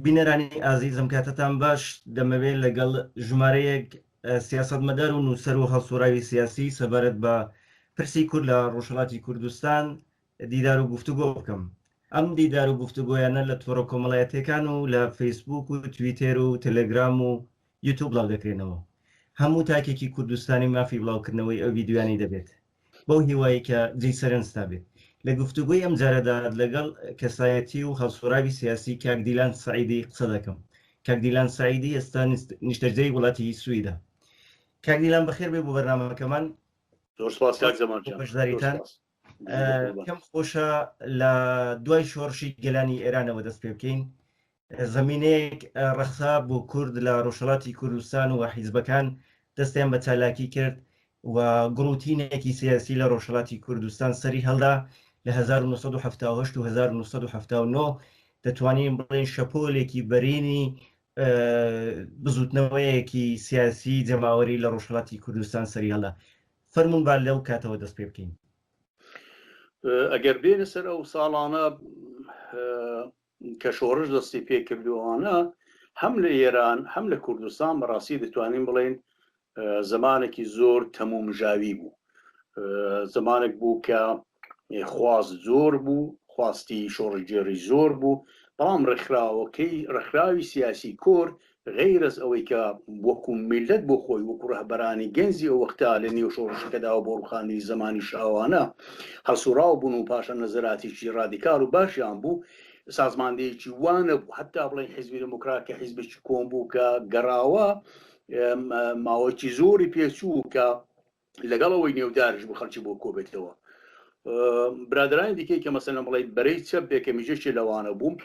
بینەرانی ئازیزم کاتتان باش دەمەوێت لەگەڵ ژمارەیەک سیاسەتمەدار و نووسەر و هەڵسوڕاوی سیاسی سەبارەت بە پرسی کورد لە ڕۆژهەڵاتی کوردستان دیدار و گفتوگۆ بکەم. ئەم دیدار و گفتوگۆیانە لە تۆڕە کۆمەڵایەتەکان و لە فەیسبوک و تویتر و تەلەگرام و یوتوب بڵاو دەکرێنەوە. هەموو تاکێکی کوردستانی مافی بڵاوکردنەوەی ئەو یددیوانی دەبێت بەو هیوایی کە جێی سەرنجتا بێت. لە گفتوگوی ئەم جارەدا لەگەڵ کەسایەتی و هەڵسوڕاوی سیاسی کاک دیلان سعیدی قسە دەکەم. کاک دیلان سعیدی ئێستا نیشتەجێی وڵاتی سویدە. کاک دیلان بەخێر بێ بۆ بەرنامەکەمان. بەشداریتان کەم خۆشە لە دوای شۆڕشی گەلانی ئێرانەوە دەست پێ بکەین. زمینەیەک ڕەخسا بۆ کورد لە ڕۆژهەڵاتی کوردستان و حیزبەکان دەستیان بە چالاکی کرد و گڕوتینێکی سیاسی لە ڕۆژهەڵاتی کوردستان سەری هەڵدا لە 1970 و 1970 دەتوانین بڵێن شەپۆلێکی بەرینی بزوتنەوەیەکی سیاسی جەماوەری لە ڕۆژهەڵاتی کوردستان سەری هەڵدا. فەرمون با لەو کاتەوە دەست پێ بکەین. ئەگەر بێنە سەر ئەو ساڵانە کە شۆڕش دەستی پێ کردووانە هەم لە ئێران هەم لە کوردستان بەڕاستی دەتوانین بڵێن زمانێکی زۆر تەمومژاوی بوو. زمانێک بوو کە خواست زۆر بوو، خواستی شۆڕژێری زۆر بوو، بەڵام ڕێکخراوی سیاسی کورد غەیرەز ئەوەی کە وەکو میلەت بۆ خۆی وەکو ڕەهبەرانی گەنجی ئەو وەختا لە نێو شۆڕشەکەداوە بۆ ڕوخاندنی زمانی شاوانە هەڵسوڕاو بوون و پاشە نەزەراتێکی ڕادیکال و باشیان بوو. سازماندەیەکی وانە بوو، حتا بڵێن حیزبی دموکرات کە حیزبێکی کۆم بوو کە گەڕاوە ماوەیەکی زۆری پێچوو کە لەگەڵەوەی نێودارش بوو خەڵکی بۆ کۆبێتەوە. برادرانی دیکەی کە مەسەلەن بڵێ بەرەی چەپ بێکەمیژەشی لەوانە بووم،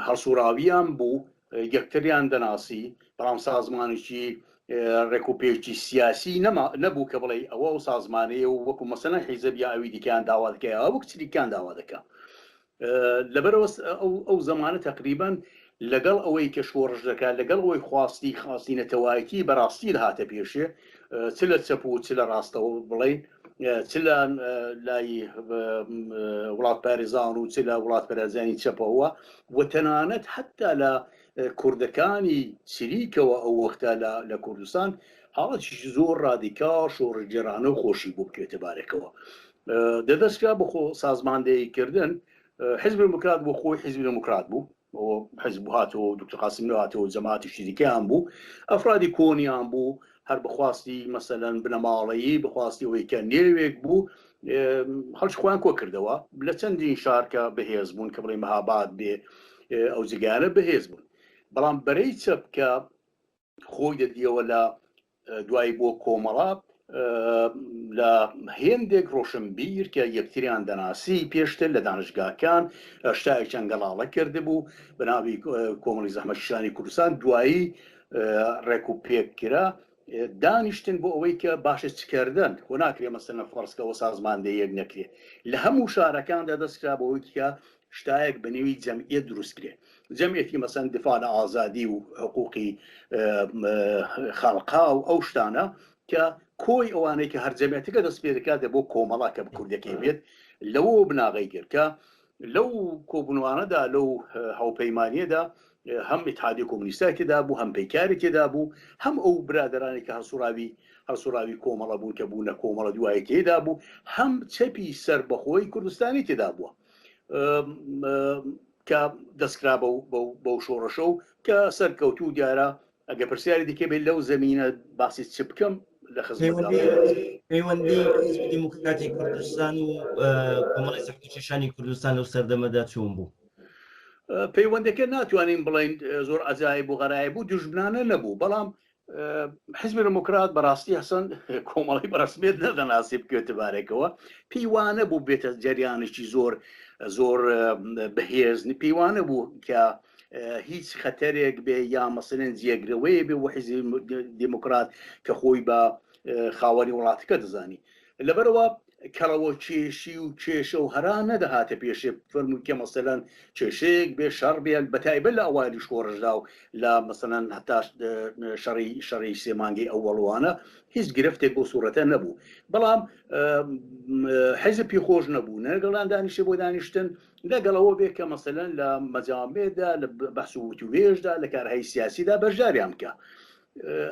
هەڵسوڕاویان بوو، یەکتریان دەناسی، بەڵام سازمانێکی ڕێکوپێکی سیاسی نەبوو کە بڵێ ئەوە و سازمانەیە و وەکو مەسەلەن حیزب یا ئەوی دیکەیان داوا دەکەیەوە وەک چریکان داوا دەکە. لەبەرەوە ئەو زمانە تقریبان لەگەڵ ئەوەی کە شۆڕش دەکات لەگەڵ ئەوەی خواستی نەتەوایەتی بەڕاستی هاتە پێشێ، چ لە چەپ و چ لە ڕاستەوە بڵێن، چ لە لای وڵات پارێزان و چ لە وڵات پەرێزانی چەپەوە و تەنانەت حتا لە کوردەکانی چریکەوە ئەو وەختە لە کوردستان حاڵەتی زۆر ڕادیکال شۆڕژگێرانە و خۆشی بۆ بکوێتە بارێکەوە. دەدەستکرا بخۆ سازماندەییکردن. حیزب دموکرات بۆ خۆی حیزب دموکرات بوو، حیزب هاتەوە دکتۆر قاسم هاتەوە جەماعەتی شیریکیان بوو، ئەفرادی کۆنیان بوو، هەر بخواستی مەسەلەن بنەماڵەیی بخواستی ئەوەی کە نێوێک بوو هەڵش خۆیان کۆ کردەوە لە چەندین شارکە بەهێز بوون کە بڵێ مەهاباد بێ ئەو جگانە بەهێز بوون. بەڵام بەرەی چەپ کە خۆی دەدیەوە لە دوای بۆ کۆمەڵا لە هێندێک ڕۆشنبیر کە یەکتریان دەناسی پێشتر لە دانشگاکان شتایەک چەنگەڵاڵە کرده بوو بەناوی کۆمەڵی زەحمەتکێشانی کوردستان، دوایی ڕێک و پێکرا دانیشتن بۆ ئەوەی کە باشە چکردن و ناکرێ مەسەلەن فەرزکەوە سازماندەیەک نەکرێ. لە هەموو شارەکاندا دەستکرا بەوەی کە شتایەک بەنێوی جەمعیەت دروستکرێ، جەمعیەتی مەسەلەن دفاع لە ئازادی و حقوقی خەڵقا و ئەو شتانە کە کۆی ئەوانەی کە هەر جەمعیەتەکە دەست پێ دەکات بۆ کۆمەڵا کە کوردەکەی بێت لەوە بناغی کرد کە لەو کۆبوونوانەدا لەو هاوپەیمانیەدا هەم ئیتحادیە کۆمونیستای تێدا بوو، هەم پەیکاری تێدا بوو، هەم ئەو برادرانی کە هەڵسوڕاوی کۆمەڵە بوون کە بوونە کۆمەڵە دوای تێدا بوو، هەم چەپی سەربەخۆی کوردستانی تێدا بووە کە دەستکرا بەو شۆڕەشە و کە سەرکەوتوو دیارە. ئەگە پرسیاری دیکە بێت لەو زەمینە باسی چ بکەم لە پەیوەندی حیزبی دموکراتی کوردستان و کۆمەڵی سەحمەتکێشانی کوردستان لەو سەردەمەدا چۆن بوو؟ پەیوەندەکە ناتوانین بڵین زۆر ئەجایب و غەرایب بوو، دوژمنانە نەبوو، بەڵام حیزب دموکرات بەڕاستی هەسەن کۆمەڵی بەڕسمێت نەدەناسی بکوێتە بارێکەوە، پەیوانە بوو بێتە جەریانێکی زۆر بەهێز، پەیوانە بوو کە هیچ خەتەرێک بێ یا مەسەلەن جێگرەوەی بێ و حیزب دموکرات کە خۆی بە خاوەنی وڵاتەکە دەزانی. لەبەرەوە کەڵەوە کێشی و کێشە و هەرا نەدەهاتە پێشێ فەرمووی کە مەسەلەن کێشەیەک بێ شەڕ بێن بەتایبەت لە ئەوایلی شۆڕژدا و لە مەسەلەن هەتا شەڕی سێ مانگی ئەوەڵوانە هیچ گرفتێک بۆ سوورەتە نەبوو بەڵام حیزب پێخۆش نەبوو نەگەڵان دانیشە بۆ دانیشتن لەگەڵەوە بێ کە مەسەلەن لە مەجامێدا لە بەحس و وتوێژدا لە کارهای سیاسیدا بەشداریان بکە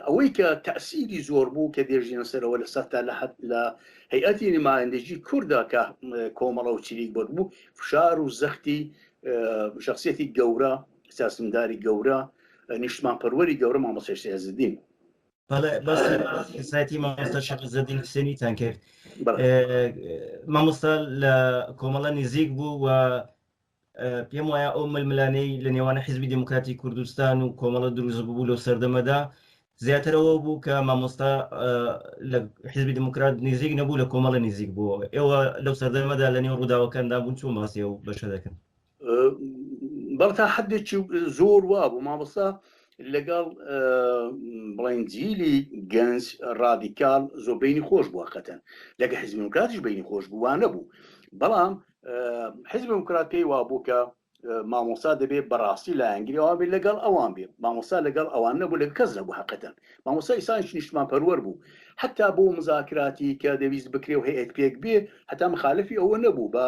ئەوەی کە تەسیری زۆر بوو کە دێژینە سەرەوە لە سەرتا لە هەیئەتی نمایندگی کووردا کە کۆمەڵە و چریک بوو فشار و زەختی شخصیەتی گەورە سیاسمداری گەورە نیشتمان پەروەری گەورە مامۆستا شێخ عیزالدین سایتی مامۆستا شێخ عیزالدین حوسێنیتان کرد مامۆستا لە کۆمەڵە نزیک بوو و پێم وایە ئەو ململانەی لە نێوانە حیزبی دموکراتی کوردستان و کۆمەڵە دروست بوو لەو سەردەمەدا زیاترەوە بوو کە مامۆستا لە حیزبی دموکرات نزیک نەبوو لە کۆمەڵە نزیک بوو ئێوە لەو سەردەمەدا لە نێو ڕووداوەکاندا بوون چۆن ماسی و بەشە دەکەن بەڵ تا حدێکی زۆر وا بوو مامۆستا لەگەڵ بڵین جیلی گەنج ڕادیکال زۆر بینی خۆش بووە قەتەن لەگە حیزبی دموکراتیش بینی خۆش بوو وانە بوو بەڵام حیزبی دموکرات پێی وا بوو کە مامۆستا دەبێت بەڕاستی لە ئەنگلیەوە بێت لەگەڵ ئەوان بێ مامۆستا لەگەڵ ئەوان نەبوو لە کەس نەبوو حقەتەن مامۆستا ئیسانیش نیشتمان پەروەر بوو حتا بۆ مزاکراتی کە دەویست بکرێ و هەیەت پێک بێ هەتا مخالفی ئەوە نەبوو بە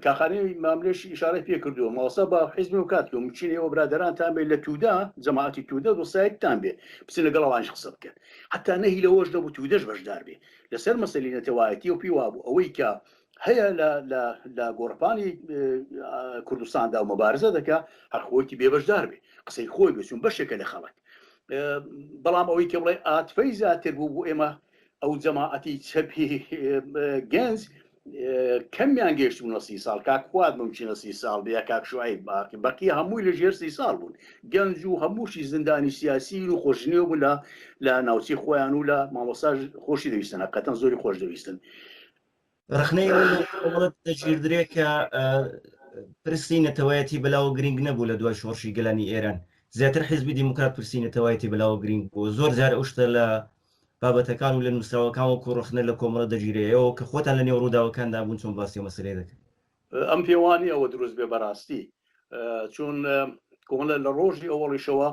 کاخانەی ماملێش ئیشارەت پێ کردووە مامۆستا بە حیزبی دموکرات و مچینەوە برادەرانتان بێت لە توودا جەماعەتی توودە دۆسایەتتان بێ بچن لەگەڵ ئەوانش قسە بکەن حتا نەهی لەوەش دەبوو توودەش بەشدار بێ لەسەر مەسەلەی نەتەوایەتی و پێی وا بوو ئەوەی کە هەیە لە گۆڕپانی کوردستاندا و مەبارزە دەکا هەر خۆیتی بێبەشدار بێ قسەی خۆی بچون بەشێکە لە خەڵک بەڵام ئەوەی کە بڵێ ئاتفەی زیاتر بوو بۆ ئێمە ئەو جەماعەتی چەپی گەنج کەمیان گەیشت بوونە 30 ساڵ کاک فواد ممکنە 30 ساڵ بێ کاک شوعیب بەقیە هەمووی لە ژێر 30 ساڵ بوون گەنج و هەمووشی زندانی سیاسی و خۆشنیێ بوو لە ناوچەی خۆیان و لە مامۆستا خۆشی دەویستن قەتەن زۆری خۆش دەویستن رخنەی وڵات دەگیردرێ کە پرسی نەتەوایەتی بەلاوە گرنگ نەبوو لە دوای شۆڕشی گەلانی ئێران زیاتر حیزبی دموکرات پرسی نەتەوایەتی بەلاوە گرنگ بوو زۆر جار ئەو شتە لە بابەتەکان و لە نووسراوەکان وەکو ڕخنە لە کۆمەڵە دەگیرێەوە کە خۆتان لە نێو ڕووداوەکاندا بوون چۆن باسی مەسەلەی دەکەن ئەم پێوانی ئەوە دروست بێ بەڕاستی چون کۆمەڵە لە ڕۆژی ئەوەڵیشەوە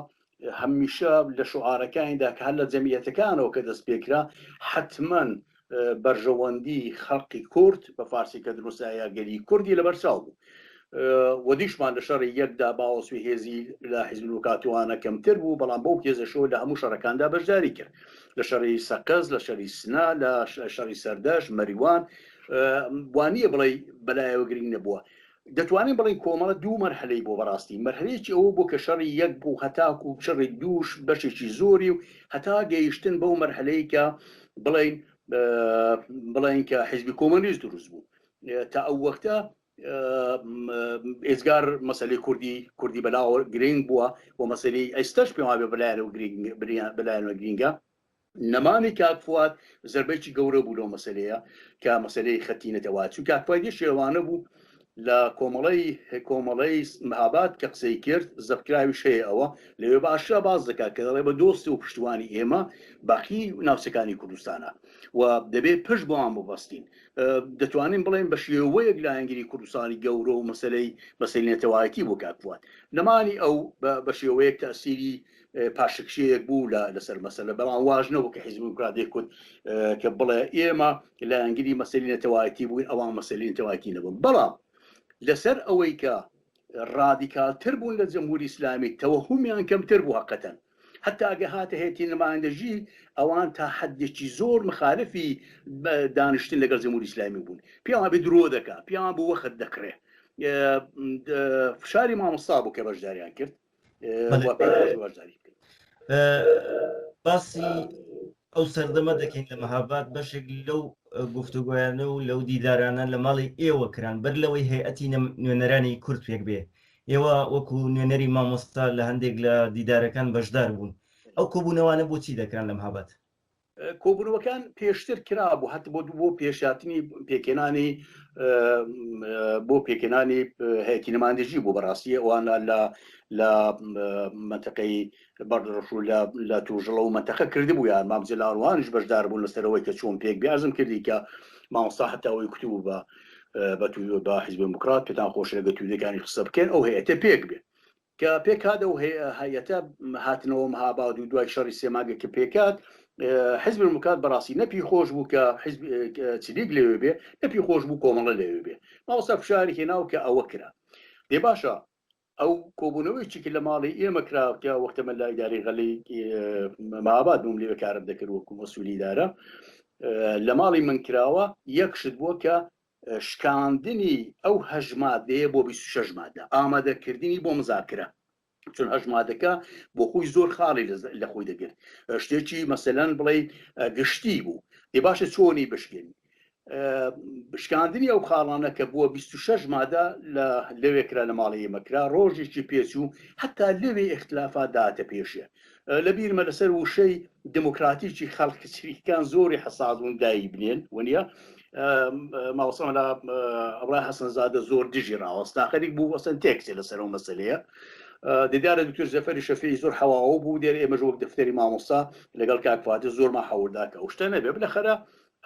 هەمیشە لە شعارەکانیدا کە هەر لە جەمیەتەکانەوە کە دەست پێکرا حتمما بەرژەوەندی خەڵقی کورد بە فارسی کە دروستایە گەری کوردی لەبەرچاو بوو وەدیشمان لە شەڕی یەکدا باوەسوی هێزی لە حیزب دموکراتیوانە کەمتر بوو بەڵام بەو پێزەشەوە لە هەموو شەڕەکاندا بەشداری کرد لە شەڕی سەقەز لە شەڕی سنا لە شەڕی سەردەش مەریوان وانییە بڵێ بەلایەوە گرنگ نەبووە دەتوانین بڵین کۆمەڵە دوو مەرحلەی بۆ بەڕاستی مەرحلەیەکی ئەوە بوو کە شەڕی یەک بوو هەتاکو و شەڕی دووش بەشێکی زۆری و هەتا گەیشتن بەو مەرحلەی کە بڵین کە حیزبی کۆمۆنیست دروست بوو تا ئەو وەختە ئێزگار مەسەلەی کوردی بەلاوە گرنگ بووە و مەسەلەی ئەستەش پێم وابێ بەلایەنەوە گرنگە نەمانی کاک فواد زەربەیەکی گەورە بوو لەو مەسەلەیە کە مەسەلەی خەتی نەتەوایەتی چون کاک فواد شێوانە بوو لە کۆمەڵەی مەهاباد کە قسەی کرد زەبکراویش هەیە ئەوە لەوێ باشە باز دەکات کە دەڵێ بە دۆستی و پشتیوانی ئێمە باقی ناوچەکانی کوردستانە و دەبێت پشت بۆیان ببەستین دەتوانین بڵێن بە شێوەیەک لە ئەنگلی کوردستانی گەورە و مەسەلەی نەتەوایەتی بۆ کاک فواد نەمانی ئەو بە شێوەیەک تەسیری پاشکشەیەک بوو لەسەر مەسەلە بەڵام واژنەوە کە حیزب دموکرات کوت کە بڵێ ئێمە لە ئەنگلی مەسەلەی نەتەوایەتی بووین ئەوان مەسەلەی نەتەوایەتی نەبوون بەڵام لەسەر ئەوەی کە ڕادیکالتر بوون لە جەمهوری ئیسلامی تەوەهومیان کەمتر بوو حقەتەن حتا ئەگە هاتە هەیەتی نمایندەژی ئەوان تا حەدێکی زۆر مخالفی دانیشتن لەگەڵ جەمهوری ئیسلامی بوون پێیان بێ درۆ دەکا پێیان بوو وەخت دەکرێ فشاری مامۆستا بوو کە بەشداریان کرد باسی ئەو سەردەمە دەکەین لە مەهاباد بەشێک لەو گفتوگویانە و لەو دیدارانە لە ماڵی ئێوە کران بەر لەوەی هەیئەتی نوێنەرانی کورد پێک بێ ئێوە وەکو نوێنەری مامۆستا لە هەندێک لە دیدارەکان بەشدار بوون ئەو کۆبوونەوانە بۆچی دەکران لە مەهاباد کۆبوونەوەکان پێشتر کرا بوو هەت بۆ پێشاتنی پێکێنانی هەیەتی نمایندەژی بوو بەڕاستی ئەوانە لە منتەقەی بەردەڕەش و لە تووژڵە و منتەقە کردبوو یان مام جەلاوانش بەشدار بوون لەسەرەوەی کە چۆن پێک بیازم کردی کە مامۆستا هەتا ئەوەی کتوبوو بە حیزب دموکرات پێتان خۆش لەگە توودەکانی قسە بکەن ئەو هەیەتە پێک بێ کە پێکات ئەو هەیەتە هاتنەوە مەهاباد و دوای شەڕی سێماگە کە پێکات حیزب دموکرات بەڕاستی نەپی خۆش بوو کە چریک لەوێ بێ نەپی خۆش بوو کۆمەڵە لەوێ بێ مامۆستا فشاری هێناو کە ئەوە کرا دێ باشە ئەو کۆبوونەوەی چیکە لە ماڵی ئێمە کراکە وەختەمە لای ئیداری غەلی مەهاباد بووم لێوێ کارم دەکرد وەکو مەسئولی دارە لە ماڵی من کراوە یەکشت بووە کە شکاندنی ئەو هەژمادەیە بۆ 26 مادە ئامادەکردنی بۆ مزاکرە چون هەژمادەکە بۆ خۆی زۆر خاڵی لە خۆی دەگرت شتێکی مەسەلەن بڵێ گشتی بوو دێ باشە چۆنی بشکێن بشکاندنی ئەو خاڵانە کە بووە 26 مادە لەوێکرا لە ماڵی ئێمەکرا ڕۆژێکی پێچوو هەتا لەوێ اختلافات داتە پێشێ لە بیرمە لەسەر وشەی دموکراتیکی خەڵکچریکان زۆری حسازون دایی بنێن وە ماوەسەمە لە ئەوڕای حەسەنزادە زۆر دژی ڕاوەستا خەریک بوو وەسەن تێکسێ لەسەر ئەو مەسەلەیە دیدارە دکتۆر زەفەری شەفیعی زۆر حەواوە بوو دێر ئێمە وەک دەفتەری مامۆستا لەگەڵ کاکفاتە زۆرمان حەورداکە ئەو شتە نەبێ بلەخەرە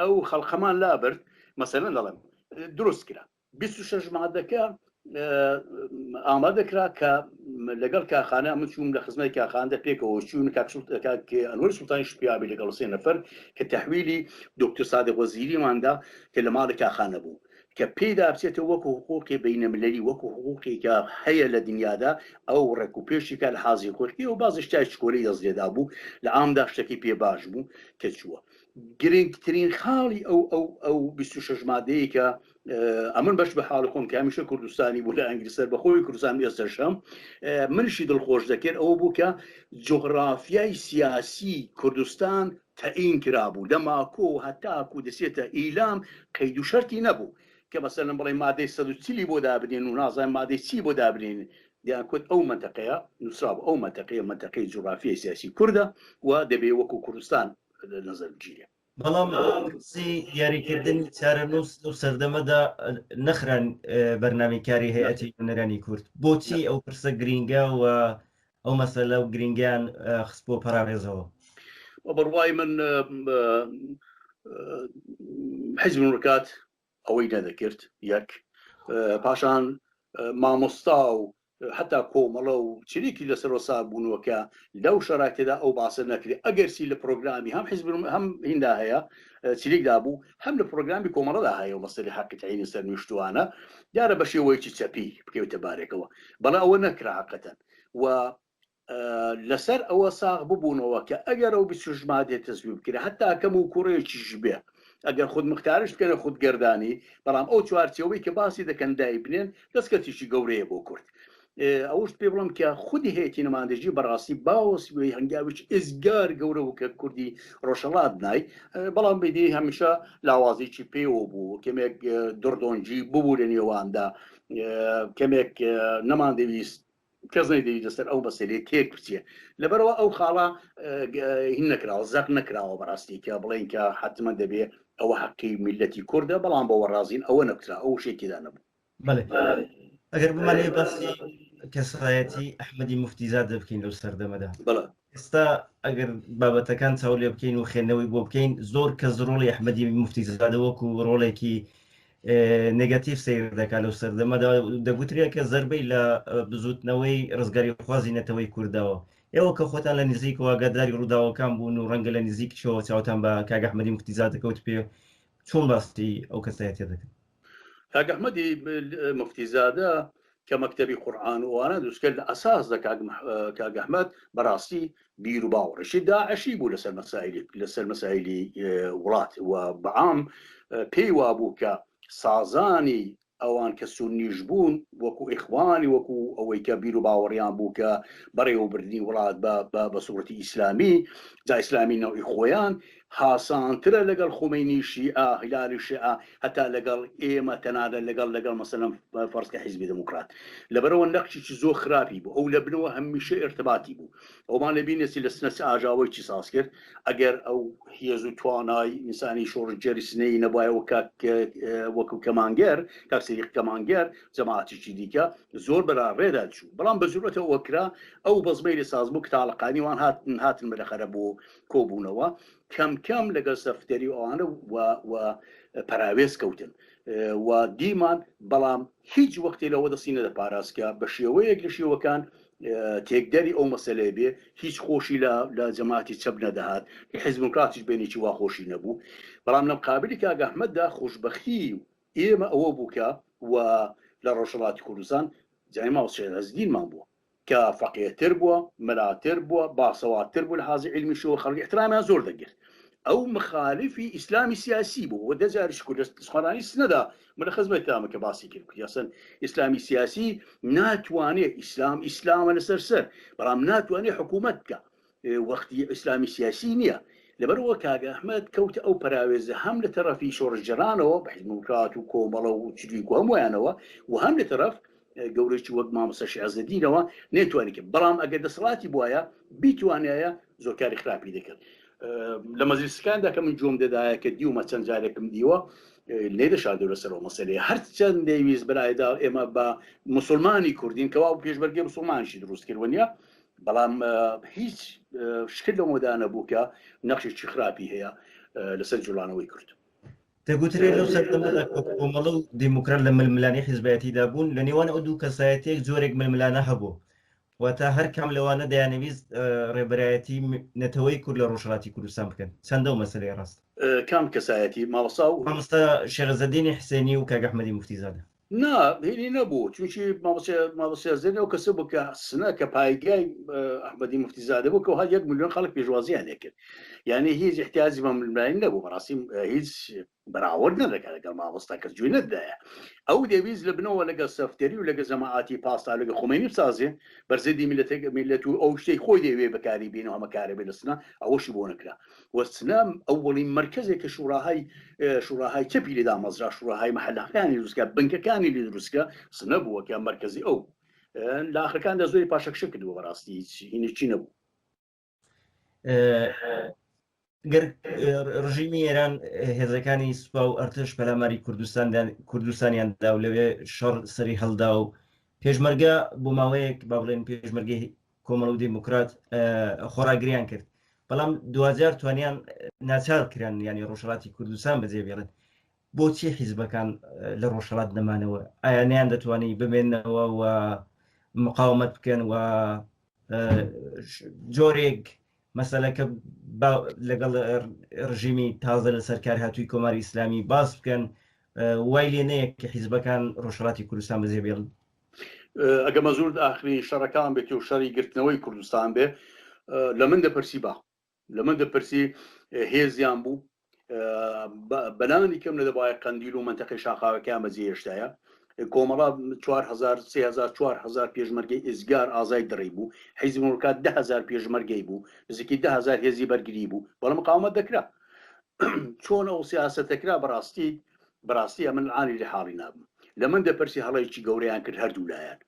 ئەو خەڵقەمان لابرد مەسەلەن دەڵێم دروست کرا 26 مادەکە ئامادەکرا کە لەگەڵ کاخانە من چووم لە خزمەتی کاخانە پێکەوە چوون ئەنوەر سوڵتانی شپیابی لەگەڵ 3 نەفەر کە تەحویلی دکتۆر سادق وەزیریماندا کە لە ماڵی کاخانە بوو کە پێدا بچێتەوە وەکو حقوقی بینەملەلی وەکو حقوقی کە هەیە لە دنیادا ئەو ڕێکوپێشی کە لە حازی خۆرکی و بازی شتای شکۆری دەستێدا بوو لە ئامدا شتێکی پێ باش بوو کە چووە گرنگترین خاڵی ئەو 26 مادەیە کە ئەمن بەش بە حاڵ خۆم کە هەمیشە کوردستانی بوو لە ئەنگلیسەر بەخۆی کوردستان ئێستاشەم منشی دڵخۆش دەکرد ئەوە بوو کە جغرافیای سیاسی کوردستان تەعین کرابوو لە ماکۆ هەتاکو دەسێتە ئیلام قەید و شەرتی نەبوو کە مەسەلەن بڵێ مادەی 140 بۆ دابنێن و نازانین مادەی چی بۆ دابنێن دیانکوت ئەو منتەقەیە نووسرا ئەو منتەقەی جغرافیای سیاسی کوردە و دەبێ وەکو کوردستان نظر بگیرێ بەڵام دیاریکردنی چارەنووس و سەردەمەدا نەخران بەرنامەیەکاری هەیەتی نوێنەرانی کورد بۆچی ئەو پرسە گرینگە و ئەو مەسەلە و گرینگیان خستبۆ پەراڕێزەوە بڕوای من حیزب دموکرات ئەوەی نەدەکرد یەک پاشان مامۆستا و حتا کۆمەڵە و چریکی لەسەر وەسا بوونەوەکە لەو شەرایطێدا ئەو باسە نەکرێت ئەگەرسی لە پرۆگرامی هەم حیزب هەم هیندا هەیە چریکدا بوو هەم لە پرۆگرامی کۆمەڵەدا هەیە و مەسەلی حەقی تعیینی سەرنوشتوانە دیارە بە شێوەیەکی چەپی بکەوتە بارێکەوە بەڵام ئەوە نەکرا حەقەتەن و لەسەر ئەوە ساغ ببوونەوە کە ئەگەر ئەو 26 مادێ تەسویب بکرێت هەتا کەم و کوڕێکیش بێ ئەگەر خود مختارش بکەنە خودگەردانی بەڵام ئەو چوارچەوەی کە باسی دەکەن دای بنێن دەستکەتیشی گەورەیە بۆ کورد ئەوش پێ بڵم کە خودی هەیەی نەماندەژی بەڕاستی باوەسیوی هەنگاویش ئزگار گەورە و کە کوردی ڕۆژەڵات نای بەڵام بێدی هەمیشە لاوازێکی پێوە بوو کەمێک دڕدۆنجی ببوو لە نێواندا کەمێک نەماندەویست کەس نەیدەویست لەسەر ئەو بەسەرێ تێک بچێ لەبەرەوە ئەو خاڵە هین نەکراوە زەق نەکراوە بەڕاستی کە بڵێن کە حتممە دەبێ ئەوە حەقی میلەتی کووردە بەڵام بەوە ڕازین ئەوە نەکرا ئەو شێکیدا نەبوو ئەگەر بمانێ باسی کەسایەتی ئەحمەدی موفتیزادە بکەین لەو سەردەمەدا ئێستا ئەگەر بابەتەکان چاو لێ بکەین و خوێندنەوەی بۆ بکەین زۆر کەس ڕۆڵی ئەحمەدی موفتیزادە وەکو ڕۆڵێکی نێگاتیڤ سیر دەکات لەو سەردەمەدا دەگوترێت کە زەربەی لە بزوتنەوەی ڕزگاری خوازی نەتەوەی کوردەوە ئێوە کە خۆتان لە نزیکەوە ئاگاداری ڕووداوەکان بوون و ڕەنگە لە نزیک شەوە چاوتان بە کاک ئەحمەدی موفتیزاد دەکەوت پێ چۆن باستی ئەو کەسایەتیە دەکەن کاک ئەحمەدی موفتیزادە کە مەکتەبی قورئان وانە دروستکرد لە ئەساس کاک ئەحمەد بەڕاستی بیر و باوەڕشی داعشی بوو لەسەر مەسایلی وڵات و بەعام پێی وابوو کە سازانی ئەوان کە سونیش بوون وەکو ئیخوانی وەکو ئەوەی کە بیر و باوەڕیان بوو کە بەڕێوەبردنی وڵات بە سوورەتی ئیسلامی جا ئیسلامی نەوعی خۆیان هاسانترە لەگەڵ خومینی شیعە هیلالی شیعە هەتا لەگەڵ ئێمە تەنانە لەگەڵ مەسەلەن فەرزکە حیزبی دموکرات لەبەرەوە نەقشێکی زۆر خراپی بوو ئەو لە بنەوە هەمیشە ئێرتباطی بوو ئەومان لەبینێتی لە سنە ئاژاوەی چی ساز کرد ئەگەر ئەو هێز و توانای ئینسانی شۆڕجێری سنەی نەبایەوە وەکو کەمانگەر کاکسەری کەمانگەر جەماعەتێکی دیکە زۆر بەراڕێدا چوو بەڵام بە زورەتەوە وەکرا ئەو بەزمەی لە ساز بوو کتاڵەقانی وان هاتن بەرەخەرە بۆ کۆبوونەوە کەم کەم لەگەڵ سەفتەری ئەوانە و پەراوێز کەوتن و دیمان بەڵام هیچ وەختی لەوە دەستینە دە پاراستکە بە شێوەیەک لە شێوەکان تێکدەری ئەو مەسەلێ بێ هیچ خۆشی لە جەماعەتی چەپ نەدەهات حیزب دموکراتی بینێکی وا خۆشی نەبوو بەڵام لەم قابلی کاگە ئەحمەددا خۆشبەختی ئێمە ئەوە بووکە و لە ڕۆژهەڵاتی کوردستان جای ماوە شێرەزدینمان بووە کە فەقێتر بووە مەلاتر بووە باسەواتر بوو لە حازی علمی شەوە خەڵکی احترامیان زۆر دەگرت ئەو مخالفی ئیسلامی سیاسی بوو و دەجاریش کوردستانی سنەدا من لە خزمەت تامە کە باسی کرد یاسن ئیسلامی سیاسی ناتوانێت ئیسلامە لەسەر سەر بەڵام ناتوانێت حکوومەت بکە وەختی ئیسلامی سیاسی نییە لەبەرەوە کاگە ئەحمەد کەوتە ئەو پەراوێزە هەم لە تەرەفی شۆڕژگەرانەوە بە حیزب دموکرات و کۆمەڵە و چریک و هەمویانەوە و هەم لە تەرەف گەورەی وەک مامۆستا شێعەزەدینەوە نێتوانی کرد بەڵام ئەگەر دەسەڵاتی بووایە بیتوانایە زۆر کاری خراپی دەکرد لە مەجلیسەکاندا کە من جۆم دەدایە کە دیومە چەند جارێکم دیوە لێدەشاردە لەسەرەوە مەسەلەیە هەرچەند دەیویست بەلایدا ئێمە بە موسڵمانی کوردین کەوا پێشبەرگی موسڵمانشی دروست کردوە بەڵام هیچ شکل لەمەدا نەبوو کە نەخشێکی خراپی هەیە لەسەر جوڵانەوەی کورد دەگوترێت لەو سەردەمەدا کۆمەڵە و دیموکرات لە ململانی حیزبەتیدا بوون لە نێوان ئەو دوو کەسایەتێک زۆرێک ململانە هەبوو واتە هەر کام لەوانە دەیانەویست ڕێبەرایەتی نەتەوەی کورد لە ڕۆژهەڵاتی کوردستان بکەن چەندە و مەسەلەی ڕاست کام کەسایەتی مامۆستا شێرەزەدینی حسێنی و کاک ئەحمەدی موفتیزادە هێنی نەبوو چونکی مامۆستا زێنەوە کەسە بوو کە سنە کە پایگای ئەحمەدی موفتیزادە بوو کە هەر 1 ملیۆن خەڵک پێشوازیان لێکرد یعنی هیچ احتیاجی بە ململانی نەبوو بەڕاستی هیچ بەراورد نەدەکات لەگەڵ مامۆستا کەس جوێ نەدایە ئەو دەویست لە بنەوە لەگەڵ سەفتەری و لەگە جەماعەتی پاستا لەگە خۆمێنی بسازێ بەرزەدی میلەت و ئەو شتەی خۆی دەوێ بەکاری بینەوە هەمە کارە بێ لە سنە ئەوەشی بۆ نەکرا وەسنە ئەوڵی مرکزێک کە شوراهای چەپی لێدا مەزرا شوراهای مەحەلەکانی دروستکە بنکەکانی لێ دروستکە سنە بووە کە مرکزی ئەو لە ئاخرەکاندا زۆری پاشەکشە کردووە بەڕاستی هینێکی نەبوو ڕژیمی ئێران هێزەکانی سوپا و ئەرتش پەلاماری کوردستانیاندا و لەوێ شەڕ سەری هەڵدا و پێشمەرگە بۆ ماوەیەک با بڵێن پێشمەرگەی کۆمەڵ و دیموکرات خۆراگریان کرد بەڵام 2000 توانیان ناچار کران ینی ڕۆژهەڵاتی کوردستان بەجێبێڵن بۆچی حیزبەکان لە ڕۆژهەڵات نەمانەوە ئایا نیان دەتوانی بمێنەوە و مقاومەت بکەن و جۆرێک مەسەلەکە لەگەڵ ڕژیمی تازە لە سەرکار هاتووی کۆماری ئیسلامی باس بکەن وای لێ نەیە کە حیزبەکان ڕۆژهەڵاتی کوردستان بەجێبێڵن ئەگە مەزور ئاخری شەڕەکان بێت و شەڕی گرتنەوەی کوردستان بێ لە من دەپرسی لە من دەپرسی هێزیان بوو بەلانی کەم لە دەبایە قەندیل و منتەقەی شاخاوەکەیان بەجێ هێشتایە کۆمەڵا 4,000 پێشمەرگەی ئێزگار ئازای دڕی بوو حیزب دموکرات 10,000 پێشمەرگەی بوو نزیکی 10,000 هێزی بەرگری بوو بەڵام مقاومەت دەکرا چۆن ئەو سیاسەتەکرا بەڕاستی من عانی لە حاڵی نابم لە من دەپرسی هەڵەیەکی گەورەیان کرد هەردوو لایەن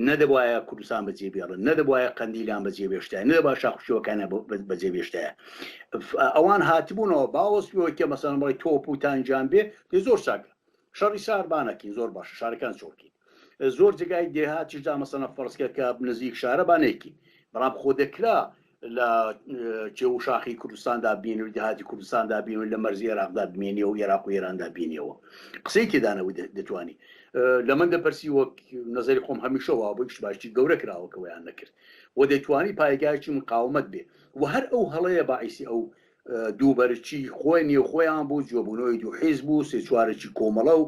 نەدەبایە کوردستان بەجێبێڵن نەدەبایە قەندیلان بەجێبێشتایە نەدەبا شاخشەوەکانە بەجێبێشتایە ئەوان هاتبوونەوە باوەستەوە کە مەسەڵەن بڵێ تۆپ و تانجان بێ زۆر چاکە شەڕی ساربانەکەین زۆر باشە شارەکان چۆرکین زۆر جگای دێهاتیشدا مەسەڵەن فەرزکە کە نزیک شارە بانەیەکی بەڵام خۆ دەکرا لە جێ و شاخی کوردستاندا بین و دەهاتی کوردستاندا بین و لە مەرزی عێراقدا بمێنی و عێراق و ئێراندا بینیەوە قسەی تێدانەوەی دەتوانی لە من دەپەرسی وەک نەزەری خۆم هەمیشەوە بۆ هیچ باشی گەورە کراوەکەوەیان نەکرد و دەتوانی پایگایکی مقاومەت بێ و هەر ئەو هەڵەیە باعیسی ئێو دووبەرچی خۆی نیە خۆیان بوو جۆبوونەوەی دوو حیزب بوو سێ چوارێکی کۆمەڵە و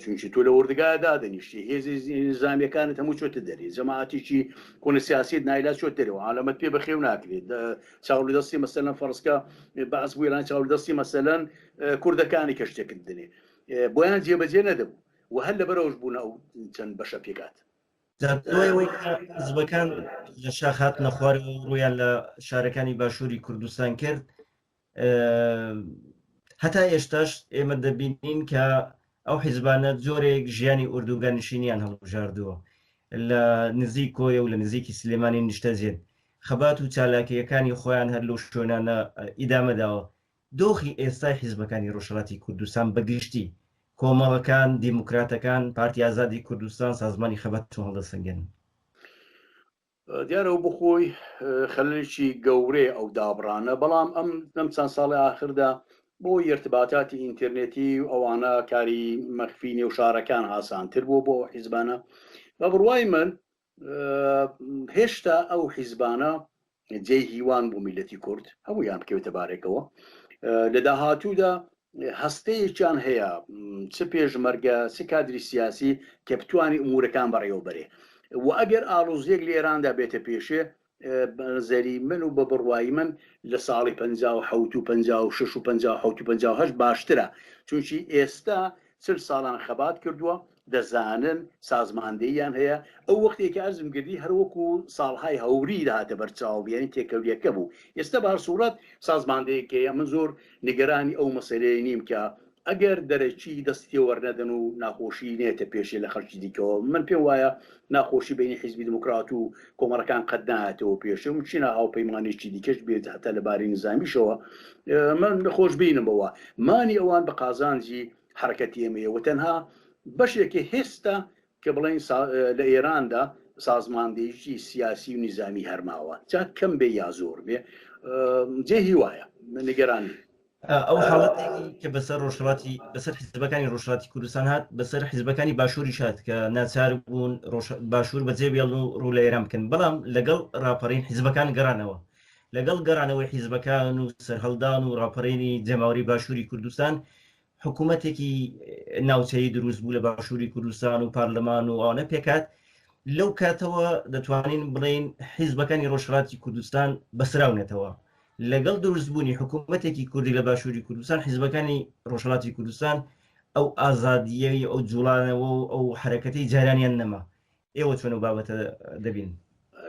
چونکی تۆ لە وردگایدا دەنیشتی هێزی نظامیەکانت هەموو چۆتە دەری جەماعەتێکی کۆنە سیاسیت نایلا چۆت دەرەوە عالەمەت پێ بەخێو ناکرێت چاوڵی دەستی مەسەلەن فەرزکە بەعس بوو ئێران چاوڵی دەستی مەسەلەن کوردەکانی کە شتێکت دنێ بۆیان جێبەجێ نەدەبوو و هەر لەبەرەوەش بوون ئەو چەند بەشە پێکات حیزبەکان لە شاخات نەخوار و ڕویان لە شارەکانی باشووری کوردستان کرد هەتا ئێستاش ئێمە دەبینین کە ئەو حیزبانە جۆرێک ژیانی ئوردوگانشینیان هەڵبژاردووە لە نزیک کۆیە و لە نزیکی سلێمانی نیشتەجێن خەبات و چالاکیەکانی خۆیان هەر لەو شوێنانە ئیدامەداوە دۆخی ئێستای حیزبەکانی ڕۆژهەڵاتی کوردستان بەگشتی کۆمەڵەکان دیموکراتەکان پارتی ئازادی کوردستان سازمانی خەبات چۆن هەڵدەسەنگێن دیارەوە بخۆی خەلەلێکی گەورەی ئەو دابڕانە بەڵام ئەم چەند ساڵی ئاخردا بۆ ارتباطاتی ئینترنێتی و ئەوانە کاری مەخفی نێوشارەکان ئاسانتر بوو بۆ حیزبانە بە بڕوای من هێشتا ئەو حیزبانە جێی هیوان بۆ میلەتی کورد هەموویان بکەوێتە بارێکەوە لە داهاتوودا هەستەیەکیان هەیە چ پێشمەرگە چ کادری سیاسی کە بتوانی ئومورەکان بەڕێوەبەرێ و ئەگەر ئاڵۆزیەک لە ئێراندا بێتە پێشێ بەنظری من و بە بڕوایی من لە ساڵی 1950 و 56 و 1950 باشترە چونکی ئێستا 40 ساڵان خەبات کردووە دەزانن سازماندەیان هەیە ئەو وەختێکی ئەرزم کردی هەروەکو ساڵهای هەوری داهاتە بەرچاو بیانی تێکەوریەکە بوو ئێستا بە هەر سوورەت سازماندەیەکەیە من زۆر نیگەرانی ئەو مەسەلەیە نیم کە ئەگەر دەرەکی دەستی وەرنەدەن و ناخۆشی نێتە پێشێ لە خەڵکی دیکەوە من پێم وایە ناخۆشی بینی حیزبی دموکرات و کۆمەڵەکان قەت نهاتەوە پێشم چینە هاوپەیمانێکی دیکەش بێت هەتا لەبارەی نظامیشەوە من خۆش بینم بەوە مانی ئەوان بە قازانجی حرەکەتی ئێمەیە و تەنها بەشێکی هێستا کە بڵێن لە ئێراندا سازماندەیەکی سیاسی و نظامی هەرماوە جا کەم بێ یا زۆر بێ جێ هیوایە نیگەرانی ئەو حاڵەتێکی کە بەسەر ڕۆژهەڵاتی بەسەر حیزبەکانی ڕۆژهەڵاتی کوردستان هات بەسەر حیزبەکانی باشووری شات کە ناچار بوون باشوور بەجێ بێڵن و ڕوو لە ئێران بکەن بەڵام لەگەڵ ڕاپەڕین حیزبەکان گەڕانەوە لەگەڵ گەڕانەوەی حیزبەکان و سەرهەڵدان و ڕاپەڕینی جەماوەری باشووری کوردستان حکوومەتێکی ناوچەی دروست بوو لە باشووری کوردستان و پارلەمان و ئەوانە پێکات لەو کاتەوە دەتوانین بڵێن حیزبەکانی ڕۆژهەڵاتی کوردستان بەسراونێتەوە لەگەڵ دروستبوونی حکوومەتێکی کوردی لە باشووری کوردستان حیزبەکانی ڕۆژهەڵاتی کوردستان ئەو ئازادیەی ئەو جوڵانەوە و ئەو حرەکەتی جارانیان نەما ئێوە چۆن و بابەتە دەبین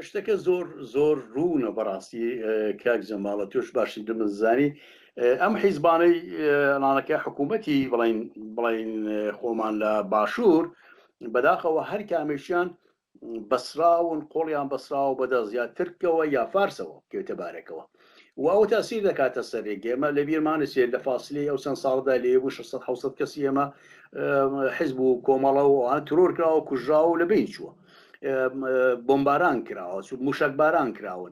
شتەکە زۆر ڕوونە بەڕاستی کاک جەماڵە توش باشی دەمەزانی ئەم حیزبانەی ئەڵانەکە حکوومەتی بڵین خۆمان لە باشوور بەداخەوە هەر کامێشیان بەسراون قۆڵیان بەسراوە بەدە زیاترکەوە یا فارسەوە کێتە بارێکەوە و ئەو تاسیر دەکاتە سەرێک ئێمە لە بیرمانەسێت لە فاصلی ئەو چەند ساڵدا لێبوو 600 کەسی ئێمە حیزب و کۆمەڵە و ئەوان ترۆر کراوە کوژراوە لە بین چووە بۆمباران کراوە موشک باران کراون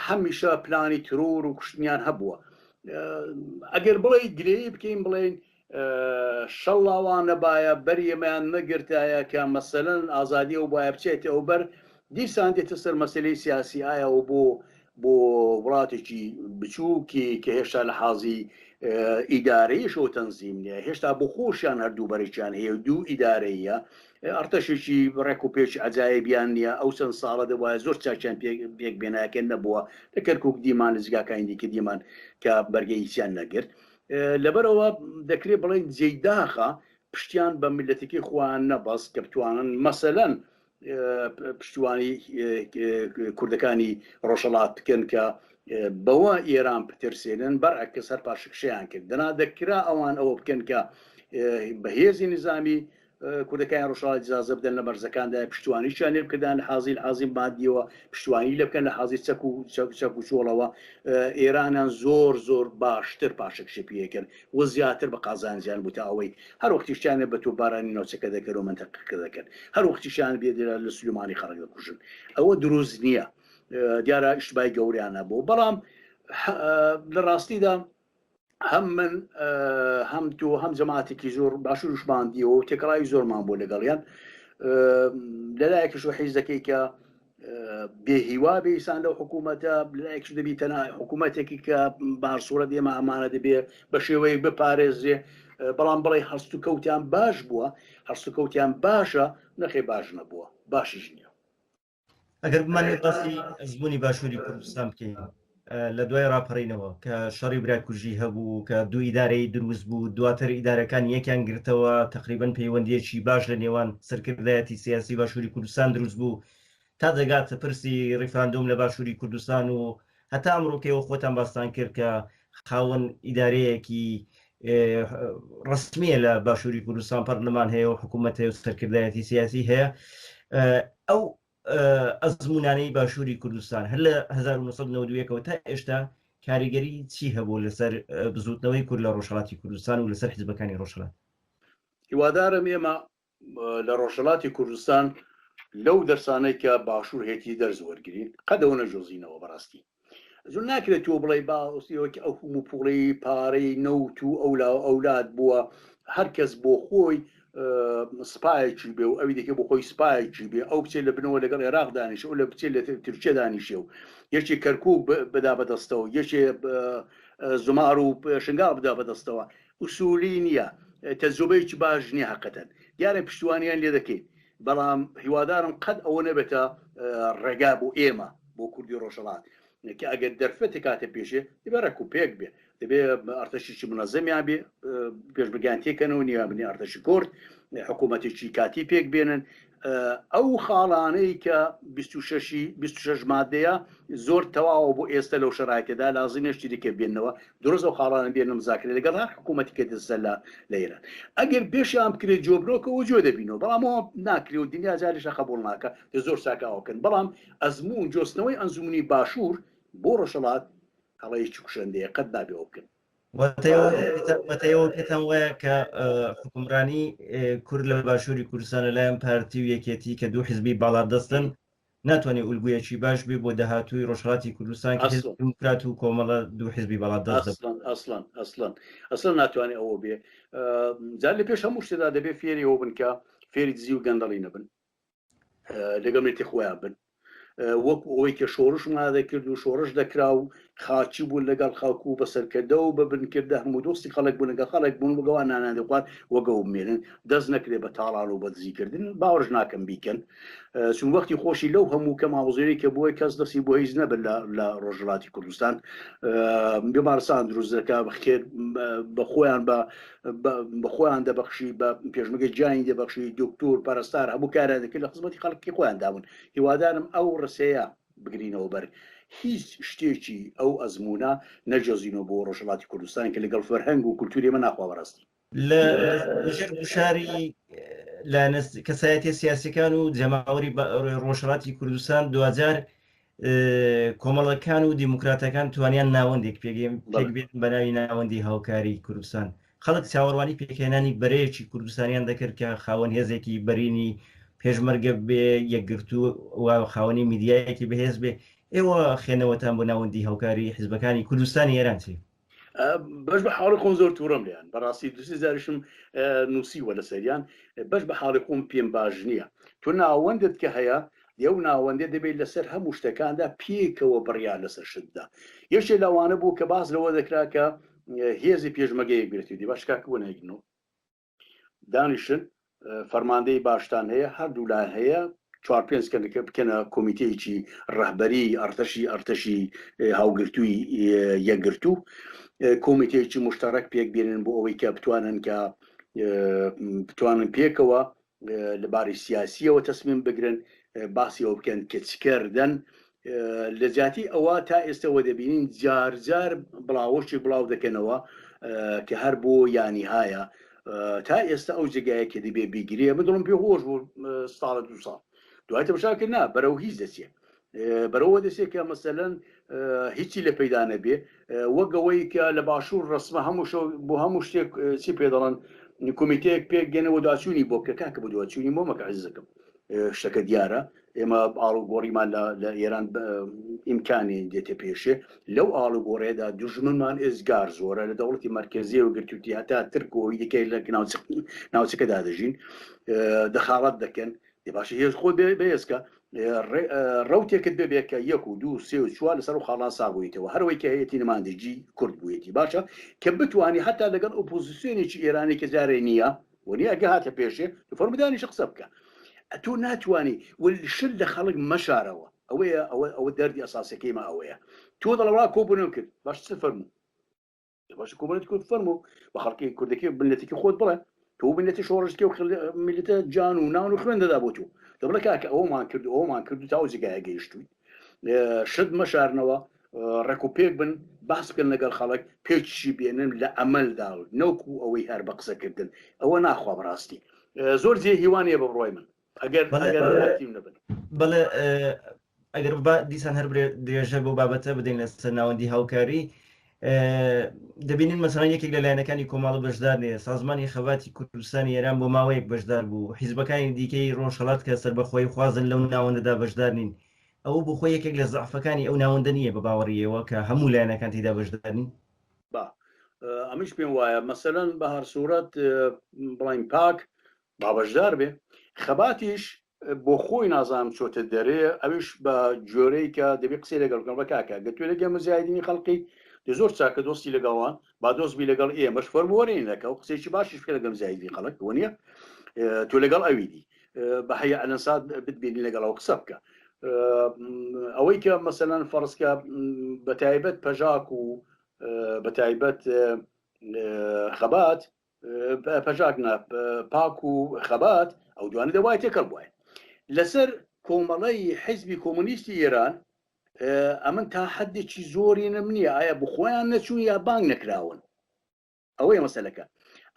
هەمیشە پلانی ترۆر و کوشتنیان هەبووە ئەگەر بڵێ گرێی بکەین بڵێن شەڵاوان نەبایە بەریەمەیان نەگرتایە کە مەسەلەن ئازادی و باە بچێتە ئەو بەر دیسان دێتە سەر مەسلەی سیاسی ئایا و بۆ وڵاتێکی بچووکی کە هێشتا لە حازی ئیدارەیەشەوە تەنزیم نیە هێشتا بۆ خۆشیان هەردوو بەرێکیان هەیە دوو ئیدارەیە ئەرتەشێکی ڕێک و پێچ عجایبیان نییە ئەو چەند ساڵە دەبواە زۆر چاکیان پێک بێناکەن نەبووە لە کەرکک دیمان نزگاکانی دیکە دیمان کە بەرگەی هیچیان نەگرت لەبەرەوە دەکرێت بڵێن جێداخە پشتیان بە میلەتێکی خۆیان نەبەست کە بتوانن مەسەلەن پشتیوانی کوردەکانی ڕۆژهەڵات بکەن کە بەوە ئێران پترسێنن بەرعکس هەر پاشکشیان کرد دەنا دەکرا ئەوان ئەوە بکەن کە بەهێزی نظامی کوردەکانی ڕۆژهەڵات ئیجازە بدەن لە بەرزەکاندا پشتیوانیشیان لێ بکردن لە حازی مادیەوە پشتیوانی لێ بکەن لە حازی چەک و چۆڵەوە ئێرانیان زۆر باشتر پاشەکشی پێکرد و زیاتر بە قازانجیان بوو تا ئەوەی هەر وەختیشیانە بە تۆبارانی ناوچەکە دەکرد و منتەقەکە دەکرد هەر وەختیشیان بێدرا لە سلێمانی خەڵک دەکوژن ئەوە دروست نییە دیارە ئیشتبای گەوریانە بوو بەڵام لە ڕاستیدا هەم من هەم جەماعەتێکی زۆر باشوورشماندیەوە و تێکەڵاوی زۆرمان بۆ لەگەڵیان لەلایەکیش حیز دەکەی کە بێهیوا بێسان لەو حکوومەتە لایەکش دەبی تەنها حکوومەتێکی کە بارسوورە دێمە ئەمانە دەبێ بە شێوەیە بپارێزێ بەڵام بڵێ هەست و کەوتیان باش بووە هەست و کەوتیان باشە نەخێ باش نەبووە باشیش نییە ئەگەر بمانێت باسی زبوونی باشووری کوردستان بکەین لە دوای ڕاپەڕینەوە کە شەڕی براکوژی هەبوو کە دوو ئیدارەی دروست بوو دواتر ئیدارەکان یەکیان گرتەوە تقریبەن پەیوەندیەکی باش لە نێوان سەرکردایەتی سیاسی باشووری کوردستان دروست بوو تا دەگاتە پرسی ڕیفراندۆم لە باشووری کوردستان و هەتا ئەمڕۆکەوە خۆتان باستان کرد کە خاوەن ئیدارەیەکی ڕسمیە لە باشووری کوردستان پەرلەمان هەیە و حکوومەت هەیە و سەرکردایەتی سیاسی هەیە ئەو ئەزمونانەی باشووری کوردستان هەر لە 1990ەوە تا ئێشتا کاریگەری چی هەبوو لەسەر بزوتنەوەی کورد لە ڕۆژهەڵاتی کوردستان و لەسەر حیزبەکانی ڕۆژهەڵات هیوادارم ئێمە لە ڕۆژهەڵاتی کوردستان لەو دەرسانەی کە باشوور هێتی دەرز وەرگین قەدەوە نەجۆزینەوە بەڕاستی زۆر ناکرێت تۆ بڵێ باوسیەوەکی ئەو هەموو پوڵی پارەی نەوت و ئەولاد بووە هەرکەس بۆ خۆی سپایەکی بێ و ئەوی دەکە بۆ خۆی سپایەکی بێ ئەو بچێت لە بنەوە لەگەڵ عێراق دانیش ئەو لە بچێت لە تورکیا دانیشێ و یەکێ کەرکووک بدا بەدەستەوە یەکێ زمار و شنگال بدا بەدەستەوە ئوسولی نییە تەجروبەیەکی باش نییە حەقەتەن دیارە پشتیوانیان لێ دەکەیت بەڵام هیوادارم قەت ئەوە نەبێتە ڕێگا بۆ ئێمە بۆ کوردی ڕۆژهەڵات کە ئەگەر دەرفەتی کاتە پێشێ دەبێت ڕێکوپێک بێ دەبێت ئەرتەشیی منەزەمیان بێ پێشبگیان تێکەنەوە نیابنی ئەرتەشی کورد حکوومەتێکی کاتی پێک بێنن ئەو خاڵانەی کە 26 مادەیە زۆر تەواوە بۆ ئێستا لەو شەرایەتەدا لازمێشتی دیکە بێنەوە دروست ئەو خاڵانە بێنە مزاکرێت لەگەڵ هەر حکوومەتی کە دەستە لە ئێران ئەگەر پێشیان بکرێت جۆبرۆکەوە جۆ دەبینەوە بەڵام ئەوە ناکرێت و دنیا جاریشە قبوڵ ناکە زۆر ساکاوەکەن بەڵام ئەزموون جۆستنەوەی ئەنجومنی باشوور بۆ ڕۆژهەڵات هەڵەیەکی کوشندەیە قەت نابێەوە بکەن وەتەوە پێتان وایە کە حکومڕانی کورد لە باشووری کوردستان لەلایەن پارتی و یەکێتی کە دوو حیزبی باڵادەستن ناتوانێت ئولگویەکی باش بێ بۆ داهاتووی ڕۆژهەڵاتی کوردستان کە دموکرات و کۆمەڵە دوو حیزبی باڵادەست ئەسڵەن ناتوانێت ئەوە بێ جار لە پێش هەموو شتێدا دەبێت فێری ئەوە بن کە فێری دزی و گەندەڵی نەبن لەگەڵ مێتی خۆیان بن وەک ئەوەی کە شۆڕش مادەکرد و شۆڕش دەکرا و خاچی بوون لەگەڵ خەڵکو و بەسەرکردە و بە بنکردە هەموو دۆستی خەڵک بوون لەگە خەڵک بوون بگەوان نانان دەخوات وەگە و بمێنن دەست نەکرێت بە تاڵان و بە دزیکردن باوەڕش ناکەم بیکەن چون وەختی خۆشی لەو هەموو کە ماوەزێری کە بۆی کەس دەستی بۆ هیچ نەبن لە ڕۆژهەڵاتی کوردستان بیمارستان دروست دەکا بەخێر بە خۆیان بە خۆیان دەبەخشی بە پێشمەگە جیانی دەبەخشی دکتۆر پەرستار هەموو کاران دەکرد لە خزمەتی خەڵکی خۆیان دابوون هیوادارم ئەو ڕسەیە بگرینەوە بەر هیچ شتێکی ئەو ئەزمونە نەجێزینەوە بۆ ڕۆژهەڵاتی کوردستان کە لەگەڵ فەرهەنگ و کولتوری من ناخوا بەڕاستی لەژێر گوشاری لە کەسایەتی سیاسیەکان و جەماوەری ڕۆژهەڵاتی کوردستان 2000 کۆمەڵەکان و دیموکراتەکان توانیان ناوەندێک پێک بێت بە ناوی ناوەندی هاوکاری کوردستان خەڵک چاوەڕوانی پێکهێنانی بەرەیەکی کوردستانیان دەکرد کە خاوەن هێزێکی بەرینی پێشمەرگە بێ یەکگرتو و خاوەنی میدیایەکی بەهێز بێ ئێوە خێنەوەتان بۆ ناوەندی هاوکاری حیزبەکانی کوردستانی ئێران چی بەش بە حاڵی خۆم زۆر تووڕم لیان بەڕاستی دوسی زاریشم نووسیوە لە سەریان بەش بە حاڵی خۆم پێم باش نییە تۆ ناوەندت کە هەیە ئەو ناوەندێ دەبێت لەسەر هەموو شتەکاندا پێکەوە بڕیان لەسەر شتدا یەکێ لەوانە بوو کە باز لەوە دەکرا کە هێزی پێشمەگەیەک گرێتی باش کاکە نایگنەوە دانیشن فەرماندەی باشتان هەیە هەردوو لایەن هەیە 4-5 بکەنە کۆمیتەیەکی ڕەهبەری ئەرتەشی هاوگرتووی یەکگرتوو کۆمیتەیەکی مشتەرەک پێک بێنن بۆ ئەوەی کە بتوانن پێکەوە لەباری سیاسیەوە تەسمیم بگرن باسی ئەو بکەن کە چکردن لە جاتی ئەوە تا ئێستەوە دەبینین جار بڵاوەشی بڵاو دەکەنەوە کە هەر بۆ یانیهایە تا ئێستا ئەو جگایە کە دەبێ بیگرێ مدڵم پێ خۆش بوو ساڵە 2 ساڵ دوایتە بشاکە نا بەرەو هیچ دەچێ بەرەوە دەچێت کە مەسەلەن هیچی لە پەیدا نەبێ وەگەوەی کە لە باشوور ڕسمە بۆ هەموو شتێک چی پێ دەڵێن کۆمیتەیەک پێک گەنەوە داچوونی بۆ بکە کاکە بە دوچوونی بۆ مەکە عزیزەکەم شتەکە دیارە ئێمە ئاڵوگۆڕیمان لە ئێران ئیمکانی دێتە پێشێ لەو ئاڵوگۆڕێدا دوژمنمان ئێزگار زۆرە لە دەوڵەتی مرکزی و گرتووتی هەتا ترکەوەی دیکەی لە ناوچەکەدا دەژین دەخاڵەت دەکەن باشە هێز خۆ بەهێزکە ڕەوتێکت ببێت کە 1 و 2 3 و 4 لەسەر و خاڵان سابوویتەوە هەروەی کە هەیەی نمایندگی کورد بوویەتی باشە کە بتوانی هەتا لەگەڵ ئۆپۆزیسیۆنێکی ئێرانی کە جارێ نییە وەنی ئەگە هاتە پێشێ فەرمودانیش قسە بکە تۆ ناتوانانی شل لە خەڵک مەشارەوە ئەوە دەردی ئەساسەکەیمە ئەوەیە تۆ دەڵەوە کۆبوونم کرد باش چ فەرموو باش کۆبوونەتی کورد فەرموو بە خەڵکی کوردەکە بنەتێکی خۆت بڵێ تۆ بنەتی شۆڕشتکە و میلتە جان و ناون و خوێندەدا بۆ تۆ دەبڵە کاکە ئەومان کرد و تا جگایە گەیشتووی شت مەشارنەوە ڕێکوپێک بن باس بکەن لەگەڵ خەڵک پێچی بێنن لە ئەمەلدا نەوکو ئەوەی هەر بە قسەکردن ئەوە ناخوا بەڕاستی زۆر جێ هیوانیە بە بڕۆی من بەڵێ ئەگەر دیسان هەر درێژە بۆ بابەتە بدەین لەسەر ناوەندی هاوکاری دەبینین مەسەڵەن یەکێک لە لایەنەکانی کۆمەڵە بەشدار نیە سازمانی خەباتی کوردستانی ئێران بۆ ماوەیەک بەشدار بوو حیزبەکانی دیکەی ڕۆژهەڵات کە سەربەخۆی خوازن لەو ناوەندەدا بەشدار نین ئەوە بۆ خۆی یەکێک لە زەعفەکانی ئەو ناوەندە نیە بە باوەڕیەوە کە هەموو لایەنەکان تێدا بەشدار نین ئەمیش پێم وایە مەسەلەن بە هەر سوورەت بڵین پاک بابەشدار بێ خەباتیش بۆ خۆی نازانم چۆتە دەرێ ئەوش بە جۆرەی کە دەبێ قسەی لەگەڵکەم بە کاکە گەتوێ لەگە مزایدینی خەڵقی زۆر چاکە دۆستی لەگەڵوان با دۆستبی لەگەڵ ئێمەش فەرموەرێن لەکە و قسێکی باشیش پێ لەگەم زایدی خەڵک وە تۆ لەگەڵ ئەویدی بە هەیە ئەلەنسات بتبینی لەگەڵەوە قسە بکە ئەوەی کە مەسەلەن فەرسکە بە تایبەت پەژاک و بە تایبەت خەبات پەژاکنا پاک و خەبات ئەو دوانە دەوای تێکەڵ بووە لەسەر کۆمەڵی حیزبی کۆمونیستی ئێران ئەمن تا حدێکی زۆری نم نییە ئایا بخۆیان نەچوون یا بانگ نەکراون ئەوەیە مەسەلەکە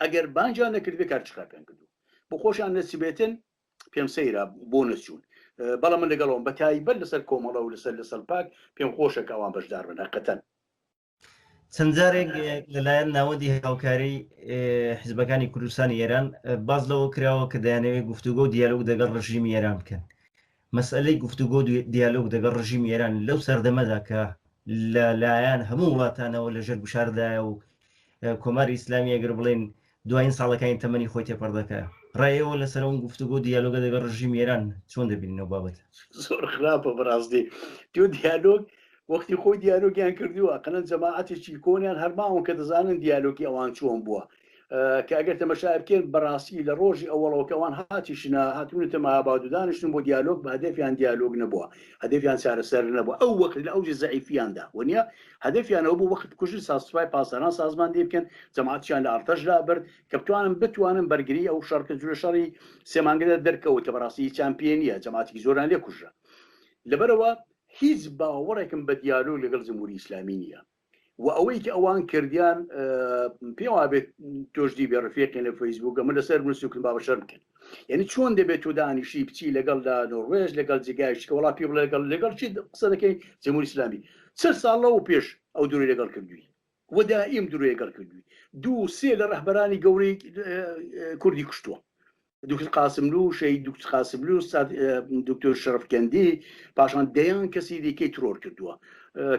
ئەگەر بانجان نەکردێ کارچقاپیان کردو بۆ خۆشیان نەچبێتن پێم سەیرە بۆ نەچوون بەڵام من لەگەڵەوەم بە تایبەت لەسەر کۆمەڵە و لەسەر پاک پێم خۆشە کە ئەوان بەشدار بن حقیقەتەن چەند جارێک لەلایەن ناوەندی هاوکاری حیزبەکانی کوردستانی ئێران باز لەوە کراوە کە دەیانەوێت گفتوگۆ و دیالۆگ دەگەڵ ڕژیمی ئێران بکەن مەسئلەی گفتوگۆ و دیالۆگ دەگەڵ ڕژیمی ئێران لەو سەردەمەدا کە لەلایەن هەموو وڵاتانەوە لەژێر بشاردایە و کۆماری ئیسلامی ئەگەر بڵێن دوایین ساڵەکانی تەمەنی خۆی تێپەردەکە ڕایەوە لەسەر اون گفتوگۆ و دیالۆگە دەگەڵ ڕژیمی ئێران چۆن دەبینەوە بابەت زۆر خراپە بەڕاستی تۆ دیالۆگ وەختی خۆی دیالۆگیان کردووە قەنەت جەماعەتێکی کۆنیان هەرماون کە دەزانن دیالۆگی ئەوان چۆن بووە کە ئەگەر تەمەشای بکەن بەڕاستی لە ڕۆژی ئەوڵەوەکەوان هاتیشنا هاتوونێتە ماباد و دانیشتن بۆ دیالۆگ بە هەدەفیان دیالۆگ نەبووە هەدەفیان چارەسەر نەبووە ئەو وەخت لە ئەوجی زەعیفیاندا وەنیە هەدەفیانەوە بوو وەخت کوژی ساسوای پاسەران سازمان دێ بکەن جەماعەتیان لە ئارتەشدا برد کە بتوانن بەرگری ئەو شەڕکە جوورە شەڕی سێمانگەدا دەرکەوت کە بەڕاستی چامپیۆنیە جەماعەتی زۆران لێ کوژە لەبەرەوە هیچ باوەڕێکم بە دیالۆگ لەگەڵ جمهوری ئیسلامی نییە و ئەوەی کە ئەوان کردیان پێم وابێت تۆشتی بێ ڕفێقین لە فەیسبووک ئەمە لەسەر نووسکن بابەشەر بکەن یعنی چۆن دەبێت تۆ دانیشی بچی لەگەڵ لا نۆڕوێژ لەگەڵ جێگایشکە وڵا پێ بڵێ لەگەڵ چی قسە دەکەی جمهوری ئیسلامی چەند ساڵەوە پێش ئەو دووری لەگەڵ کردووی و دائیم دووری لەگەڵ کردووی دوو سێ لە ڕەهبەرانی گەورەی کوردی کوشتووە دکتۆر قاسملو شەید دکتۆر قاسملو دکتۆر شەرەفکەندی پاشان دەیان کەسی دیکەی ترۆر کردووە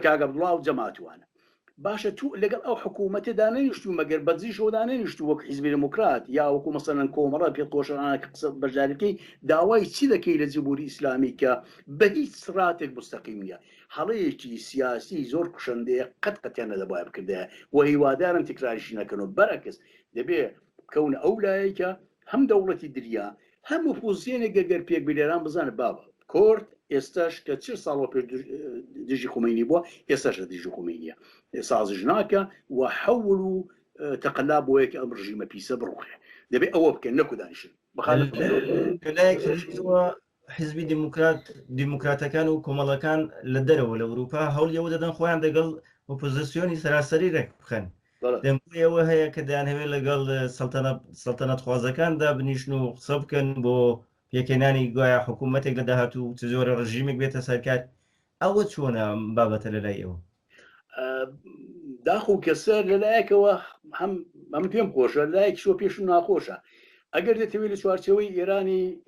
کاگە بڵاو جەماعەتوانە باشە تو لەگەڵ ئەو حکوومەتێدا نەنیشتوو مەگەر بەدزیشەوەدا نەنیشتوو وەک حیزبی دموکرات یا وەکو مەسەلەن کۆمەڵە پێخۆشانە کە قسە بەشداریەکەی داوای چی دەکەی لە جمهوری ئیسلامی کە بە هیچ سڕاتێک مستەقیم نییە هەڵەیەکی سیاسی زۆر کوشندەیە قەتیان نەدەبایە بکردەیە و هیوادارم تکراریشی نەکەنەوە بەرەکەس دەبێ بکەونە ئەو لایەکە هەم دەوڵەتی دریا هەموو فوزیێنێک گەگەر پێک بلێران بزانە بابە کورد ئێستاش کە چ ساڵەوە پێ دژی خومینی بووە ئێستاش لە دژی خومینیە سازش ناکە و حەول و تەقەلا بۆ یەکە ئەم ڕژیمە پیسە بڕوخێ دەبێت ئەوە بکەن نەکو دانیشن حیزبی دیموکراتەکان و کۆمەڵەکان لە دەرەوە لە ئەوروپا هەوڵیەوە دەدەن خۆیان دەگەڵ ئۆپۆزیسیۆنی سەراسەری ڕێک بخەن دەمەوە هەیە کە دەیانهەوێت لەگەڵ سەڵتەنەت خوازەکاندا بنیشن و قسە بکەن بۆ پێکێنانی گوایە حکوومەتێک لە داهاتوو زۆرە ڕژیمێک بێتە سەرکار ئەوە چۆنە بابەتە لەلای ئەوە داخ و کەسەر لەلایەکەوە هەم پێم خۆشە لایەک شۆ پێش و ناخۆشە ئەگەر دەتەوێت لە چوارچەوەی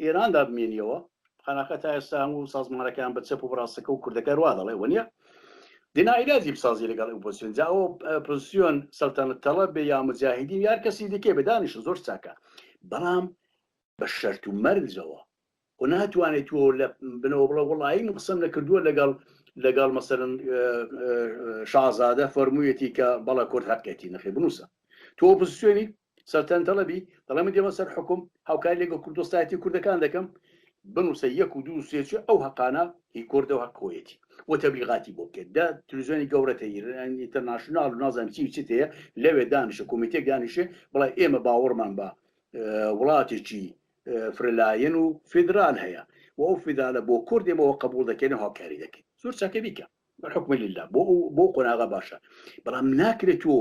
ئێراندا بمێنیەوە خاناکە تا ئێستا و سازمانەکان بە چەپ و بڕاستەکە و کوردەکە وا دەڵێ وەنیە دینائیلازی بسازی لەگەڵ ئۆپۆزیسیۆن جا ئەوە پۆزیسیۆن سەڵتەنەت تەڵەب بێ یا مجاهیدین یار کەسی دیکەی بەدانیشن زۆر چاکە بەڵام بە شەرت و مەرجەوە و ناتوانێت تۆ لە بنەوە بڵە وڵایی قسەم نەکردووە لەگەڵ مەسەرن شازادە فەرموویەتی کە بەڵە کورد هەبکەیتی نەخێ بنووسە تۆ ئۆپۆزیسیۆنی سەرتەن تەڵەبی دەڵێ دێمە سەر حکوم هاوکاری لەگەڵ کوردستایەتی کوردەکان دەکەم بنووسە 1 و 2 3 ئەو حەقانە هی کوردە و حەقۆیەتی و تەبلیغاتی بۆ بکەێت دا تلویزیۆنی گەورەتە ئینتەرناشنال و نازانم چی هەیە لەوێ دانیشە کۆمیتێک دانیشێ بڵێ ئێمە باوەڕمان بە وڵاتێکی فرلایەن و فیدرال هەیە و ئەو فیدرالە بۆ کورد ئێمەوە قبول دەکەین و هاوکاری دەکەین زۆر چاکە بیکە بەحکم لله بۆ قۆناغا باشە بەڵام ناکرێت تۆ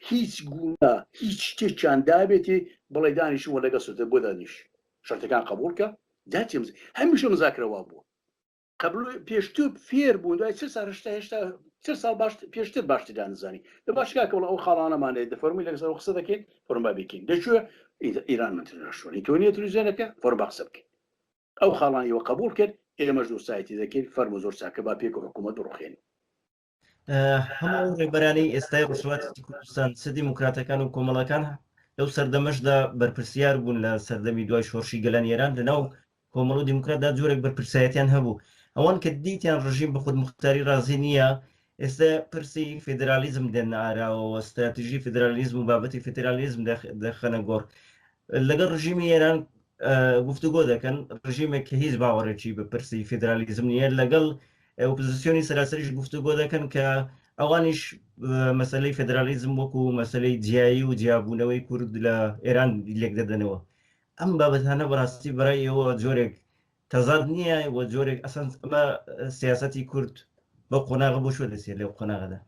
هیچ گوڵە هیچ شتێکیان دابێتی بڵێ دانیشتووە لەگە سوتە بۆ دانیش شەرتەکان قبولکە هەمیشە مزاکرەوە بووە قبل پێشتر فێر بوون دوای چ ساڵ پێشتر باشتر دانزانی لە باشگاکەوڵ ئەو خاڵانەمانێت دەفەرمی لەگەڵ قسە دەکەین فۆرمبا بکەین دەچوە ئیران منترناشۆنی تۆنیە تلویزیۆنەکە فۆرمبا قسە بکەین ئەو خاڵانیەوە قبول کرد ئێمەش دۆسایەتی دەکەین فەرمو زۆر چاکە با پێک و حکوومەت بڕۆخێنین هەموو ڕێبەرانی ئێستای ڕۆژهەڵاتی کوردستان چ دیموکراتەکان و کۆمەڵەکان لەو سەردەمەشدا بەرپرسیار بوون لە سەردەمی دوای شۆڕشی گەلانیێران لەناو کۆمەڵ و دیموکراتدا جۆرێک بەرپرسایەتیان هەبوو ئەوان کە دیتیان ڕژیم بە خودمختاری رازی نییە ئێستا پرسی فێدرالیزم دێن ئاراوەوە استراتیژی فێدرالیزم و بابەتی فێدرالیزم دەخەنە گۆڕ لەگەڵ ڕژیمی ئێران گفتوگۆ دەکەن ڕژیمێک کە هیچ باوەڕێکی بە پرسی فێدرالیزم نییە لەگەڵ ئۆپۆزیسیۆنی سەراسەریش گفتوگۆ دەکەن کە ئەوانیش مەسلەی فێدرالیزم وەکو مەسلەی جیایی و جیابوونەوەی کورد لە ئێران لێک دەدەنەوە ئەم بابەتانە بەڕاستی بەڕای ئێوە جۆرێک تەزاد نییە وە جۆرێک ئەسەن ئەمە سیاسەتی کورد بە قۆناغە بۆ شوە دەسێت لەو قۆناغەدا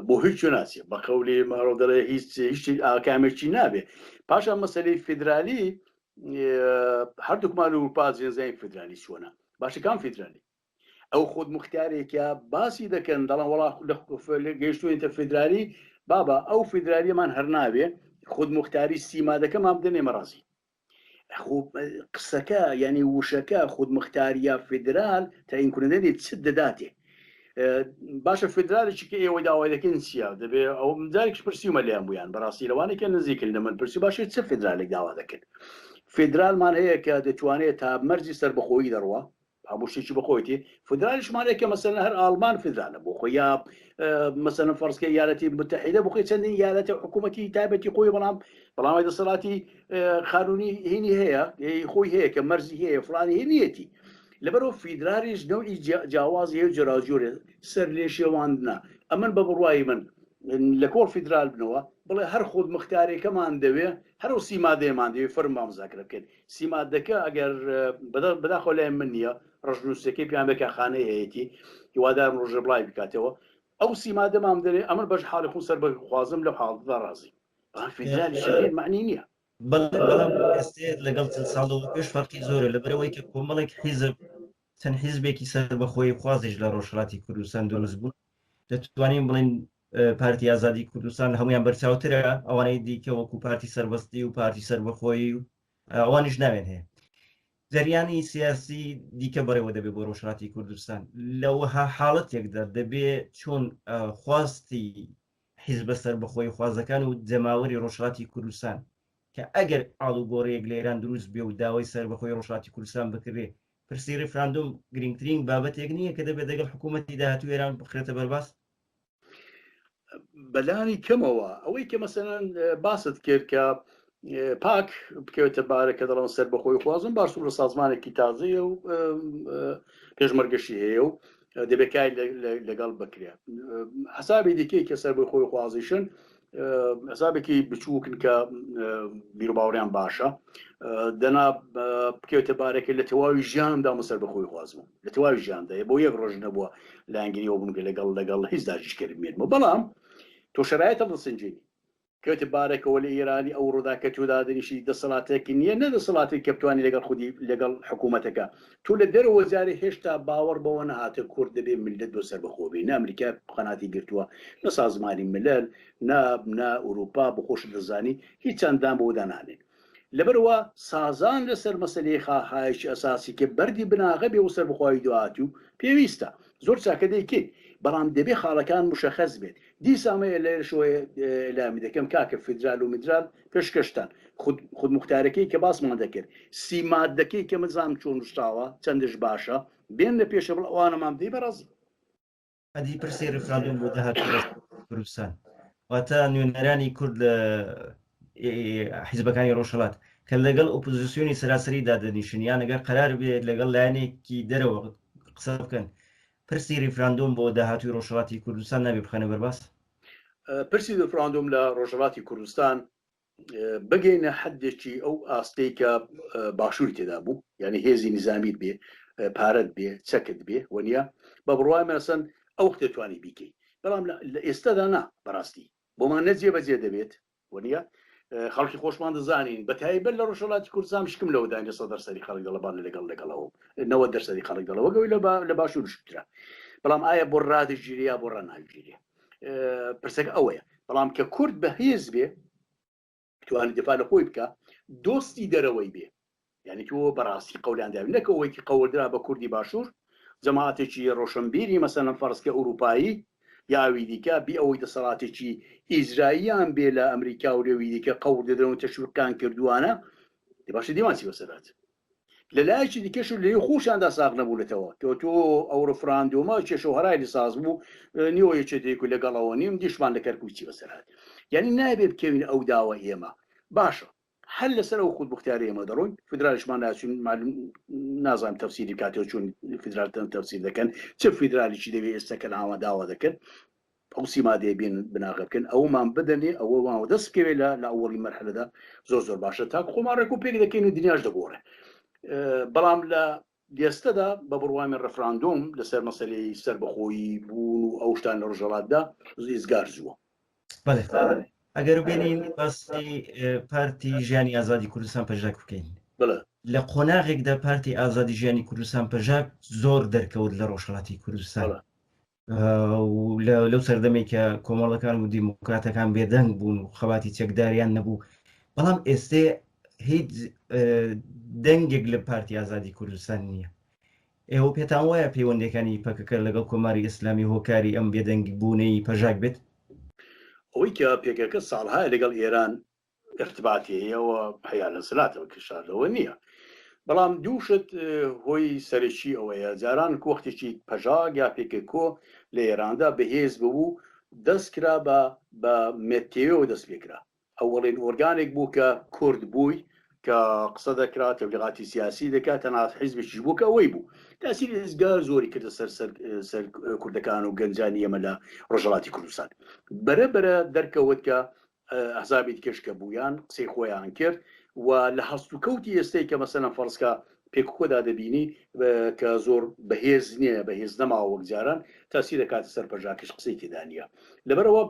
بۆ هیچ ناچێت بە قەولی ماڕۆ دەڵێ هیچ ئاکامێکی نابێت پاشان مەسلەی فێدرالی هەردووکمان و پازێنزای فێدرالی چۆنە باشەکان فێدرالی ئەو خۆت مختارێکە باسی دەکەن دەڵام وڵا لە گەیشتوێتە فێدرالی بابا ئەو فێدرالیەمان هەر نابێ خۆت مختاری سیمادەکەمان بدەنێ مەڕازی قسەکە ینی وشەکە خۆت مختاریە فێدرال تا ئینکردێت چ دەداتێ باشە فێدرالێکی کە ئێوە داوای دەکەن چیا دەبێ ئەو جارێکش پرسیومە لیان بوویان بەڕاستی لەوانێکە نزیکن لە من پرسی باشێت چه فێدرالێک داوا دەکەن فێدرالمان هەیە کە دەتوانێت تا مەرجی سەر بەخۆیی دەڕوە هەموو شتێکی بەخۆیتی فێدرالیشمانێکە مەسەن هەر ئالمان فێدرالە بۆ خۆی یا مەسەن فەرزکە یارەتی متحیدە بۆ خۆی چەندین یارەتە حکوومەتی تایبەتی خۆی بەڵام دەسەڵاتی قانونی هینی هەیە خۆی هەیە کە مەرزی هەیە فڵانی هێنیەتی لەبەرەوە فیدرالیش نەوعی جیاوازی هەیە جۆراجۆرێ سەر لێ شێواندنە ئەمن بە بڕوای من لە کۆڵ فیدرال بنەوە بڵێ هەر خۆت مختارێکەمان دەوێ هەرو سیمادەیەمان دەوێ فەرمام مزاکرە بکەین سیمادەکە ئەگەر بەداخۆ لای من نییە ڕژنووسەکەی پیان بکە خانەی هەیەی هیوادارم ڕۆژە بڵای بکاتەوە ئەو سیمادەمان دەرێ ئەمن بەش حاڵی خۆ سەر بەخوازم لە حاڵدا ڕازی فیدرالی شەبێت معنی نییە بەڵام ئێستا لەگەڵ چەند ساڵەوە پێش فەرقی زۆرە لەبەرەوەی کە کۆمەڵێک حیزب چەند حیزبێکی سەر بەخۆی خوازیش لە ڕۆژهەڵاتی کوردستان دروست بوون دەتوانین بڵین پارتی ئازادی کوردستان هەمویان بەرچاوترە ئەوانەی دیکە وەکو پارتی سەربەستی و پارتی سەربەخۆیی و ئەوانیش ناوێن هەیە جریانی سیاسی دیکە بەڕێوە دەبێت بۆ ڕۆژهەڵاتی کوردستان لەوەها حاڵەتێکدا دەبێت چۆن خواستی حیزبە سەربەخۆی خوازەکان و جەماوەری ڕۆژهەڵاتی کوردستان کە ئەگەر ئاڵوگۆڕەیەک لە ئێران دروست بێ و داوای سەربەخۆی ڕۆژهەڵاتی کوردستان بکرێ پرسی ڕێفراندۆم گرنگترین بابەتێک نییە کە دەبێت دەگەڵ حکوومەتی داهاتوو ئێران بخرێتە بەرباس بەلانی کەمەوە ئەوەی کە مەسەرەن باست کرد کە پاک بکەوێتە بارەکە دەڵم سەر بەخۆی خوازم باشوو لە سازمانێکی تازەیە و پێشمەرگەشی هەیە و دەبێکای لەگەڵ بکرێ حسابی دیکەی کە سەر بەخۆی خوازیشن حسابێکی بچووکن کە بیرباوریان باشە دەنا بکەوێتە بارەکە لە تەواوی ژیاندا مەسەر بەخۆی خوازم لە تەواوی ژیاندا بۆ یەک ڕۆژ نەبووە لانگریەوە بنگە لەگەڵ هیچ داژیشکەری مێنمە بەڵام تۆ شرایطە بسنجێنی کەوتە بارێکەوە لە ئێرانی ئەو ڕوودا کە تۆدادنیشی دەسەڵاتێکی نییە نە دەسەڵاتی کە بتوانانی لەگەڵ خودی لەگەڵ حکوومەتەکە تۆ لە دەرەوە جارێ هێشتا باوەڕ بەوە نەهاتە کورد دەبێ ملت بۆ سەر بەخۆبی نە ئەمریکا قەناتی گرتووە نە سازمانی ملل نە ئوروپا بخۆش دەزانی هیچ چەندان بۆ دانانێن لەبەرەوە سازان لەسەر مەسلەی خاهایشی ئەساسی کە بەردی بناغە بێ و سەر بخوای دوهاتی و پێویستە زۆر چاکە دەیکەیت بەڵام دەبێ خاڵەکان مشەخەز بێت دیسامەیە لێ شوێ ئێلامی دەکەم کاکە فیدرال و میدرال پێشکەشتان خود مختارەکەی کە باسمان دەکرد سیمادەکەی کە مزام چۆن شتاوە چەندش باشە بێن لە پێشە بڵ ئەوانەمان بدەی بەڕازی ئەدی پرسی ڕێفراندۆم بۆ داهاتوو کوردستان واتە نوێنەرانی کورد لە حیزبەکانی ڕۆژهەڵات کە لەگەڵ ئۆپۆزیسیۆنی سەراسەری دادەنیشن یان ئەگەر قەرار بێت لەگەڵ لایەنێکی دەرەوە قسە بکەن پرسی ڕێفراندۆم بۆ داهاتووی ڕۆژهەڵاتی کوردستان نابێ بخەنە بەرباس پرسی ڕێفراندۆم لە ڕۆژهەڵاتی کوردستان بگەینە حدێکی ئەو ئاستەی کە باشووری تێدا بوو یعنی هێزی نظامیت بێ پارەت بێ چەکت بێ وەنیە بە بڕوای مەسەن ئەو دەتوانی بیکەی بەڵام لە ئێستادا نا بەڕاستی بۆمان نەجێ بەجێ دەبێت وەنیە خەڵکی خۆشمان دەزانین بە تایبەت لە ڕۆژهەڵاتی کوردستان شکم لەوەدان 100% خەڵک دەڵەبان لەگەڵەوە 90% خەڵک دەڵەوە گەوی لە باشوور شترا بەڵام ئایا بۆ ڕادەگیریە بۆ ڕەناگیریە پرسەکە ئەوەیە بەڵام کە کورد بەهێز بێ توانێت دفاع لە خۆی بکە دۆستی دەرەوەی بێ یعنی تۆ بەڕاستی قەولانداوی نەکەوەیکی قەولدرا بە کوردی باشوور جەماعەتێکی ڕۆشنبیری مەسەلەن فەرزکە ئوروپایی یاوی دیکە بی ئەوەی دەسەڵاتێکی ئیزرائیلیان بێ لە ئەمریکا و لێوی دیکە قەول دەدەن و تەشویقیان کردووانە باشە دیوانسی بەسەرات لەلایەکی دیکەش لێ خۆشیاندا ساغ نەبوونەتەوە تۆ ئەو ڕفراندۆمە کێشە و هەرای ساز بوو نیوەیەکێک و لەگەڵەوە نیم دیشمان لە کەرکوچی بەسەرات یعنی نابێت بکەوین ئەو داوە ئێمە باشە هەر لەسەر ئەو خود بختاری ئێمە دەڕۆین فدرالیشمان ناچون نازانم تەفسیری کاتێ چون فدرالتەن تەفسیر دەکەن چه فدرالیشی دەوێت ئێستا کە ئاوا داوا دەکەن ئەو سیما دەبێن بناغە بکەن ئەومان بدەنێ ئەوە دەست بکەوێت لە ئەوەڵی مەرحلەدا زۆر باشە تاکو خۆمان ڕێکوپێک دەکەین و دنیاش دەگۆڕێ بەڵام لە دێستەدا بە بڕوامی ڕفراندۆم لەسەر مەسەلەی سەربەخۆیی بوون و ئەو شتان لە ڕۆژهەڵاتدا ئیزگار زووە ئەگەر بێنین باسی پارتی ژیانی ئازادی کوردستان پەژاک بکەین لە قۆناغێکدا پارتی ئازادی ژیانی کوردستان پەژاک زۆر دەرکەوت لە ڕۆژهەڵاتی کوردستان لەو سەردەمێک کە کۆمەڵەکان و دیموکراتەکان بێدەنگ بوون و خەباتی چەکداریان نەبوو بەڵام ئێستێ هیچ دەنگێک لە پارتی ئازادی کوردستان نییە ئێوە پێتان وایە پەیوەندەکانی پەکەکە لەگەڵ کۆماری ئیسلامی هۆکاری ئەم بێدەنگ بوونەی پەژاک بێت ئەوەی کە پێکەکە ساڵهای لەگەڵ ئێران ارتباتیەوە حیا لە سلاتەوە کشارەوە نییە بەڵام دووشت هۆی سەرەکی ئەوەیە جاران کۆختێکی پەژاک یا پێکەکۆ لە ئێراندا بەهێز بوو دەستکرا بە مێتێوە دەست پێکرا ئەوەڵێن ئۆرگانێک بوو کە کورد بووی کە قسە دەکرات تەبلیغاتی سیاسی دەکات تەنها حیزبێکی بوو کە ئەوەی بوو تاسیری هێزگار زۆری کردە سەر کوردەکان و گەنجانی ئێمە لە ڕۆژهەڵاتی کوردستان بەرەبەرە دەرکەوت کە ئەحزابی دیکەشکە بوویان قسەی خۆیان کرد و لە هەست و کەوتی ئێستەی کە مەسەلەن فەرزکە پێکخۆدا دەبینی کە زۆر بەهێز نییە بەهێز نەماوە وەک جاران تاسی دەکاتە سەر پەژاکش قسەی تێدا نیە لەبەرەوە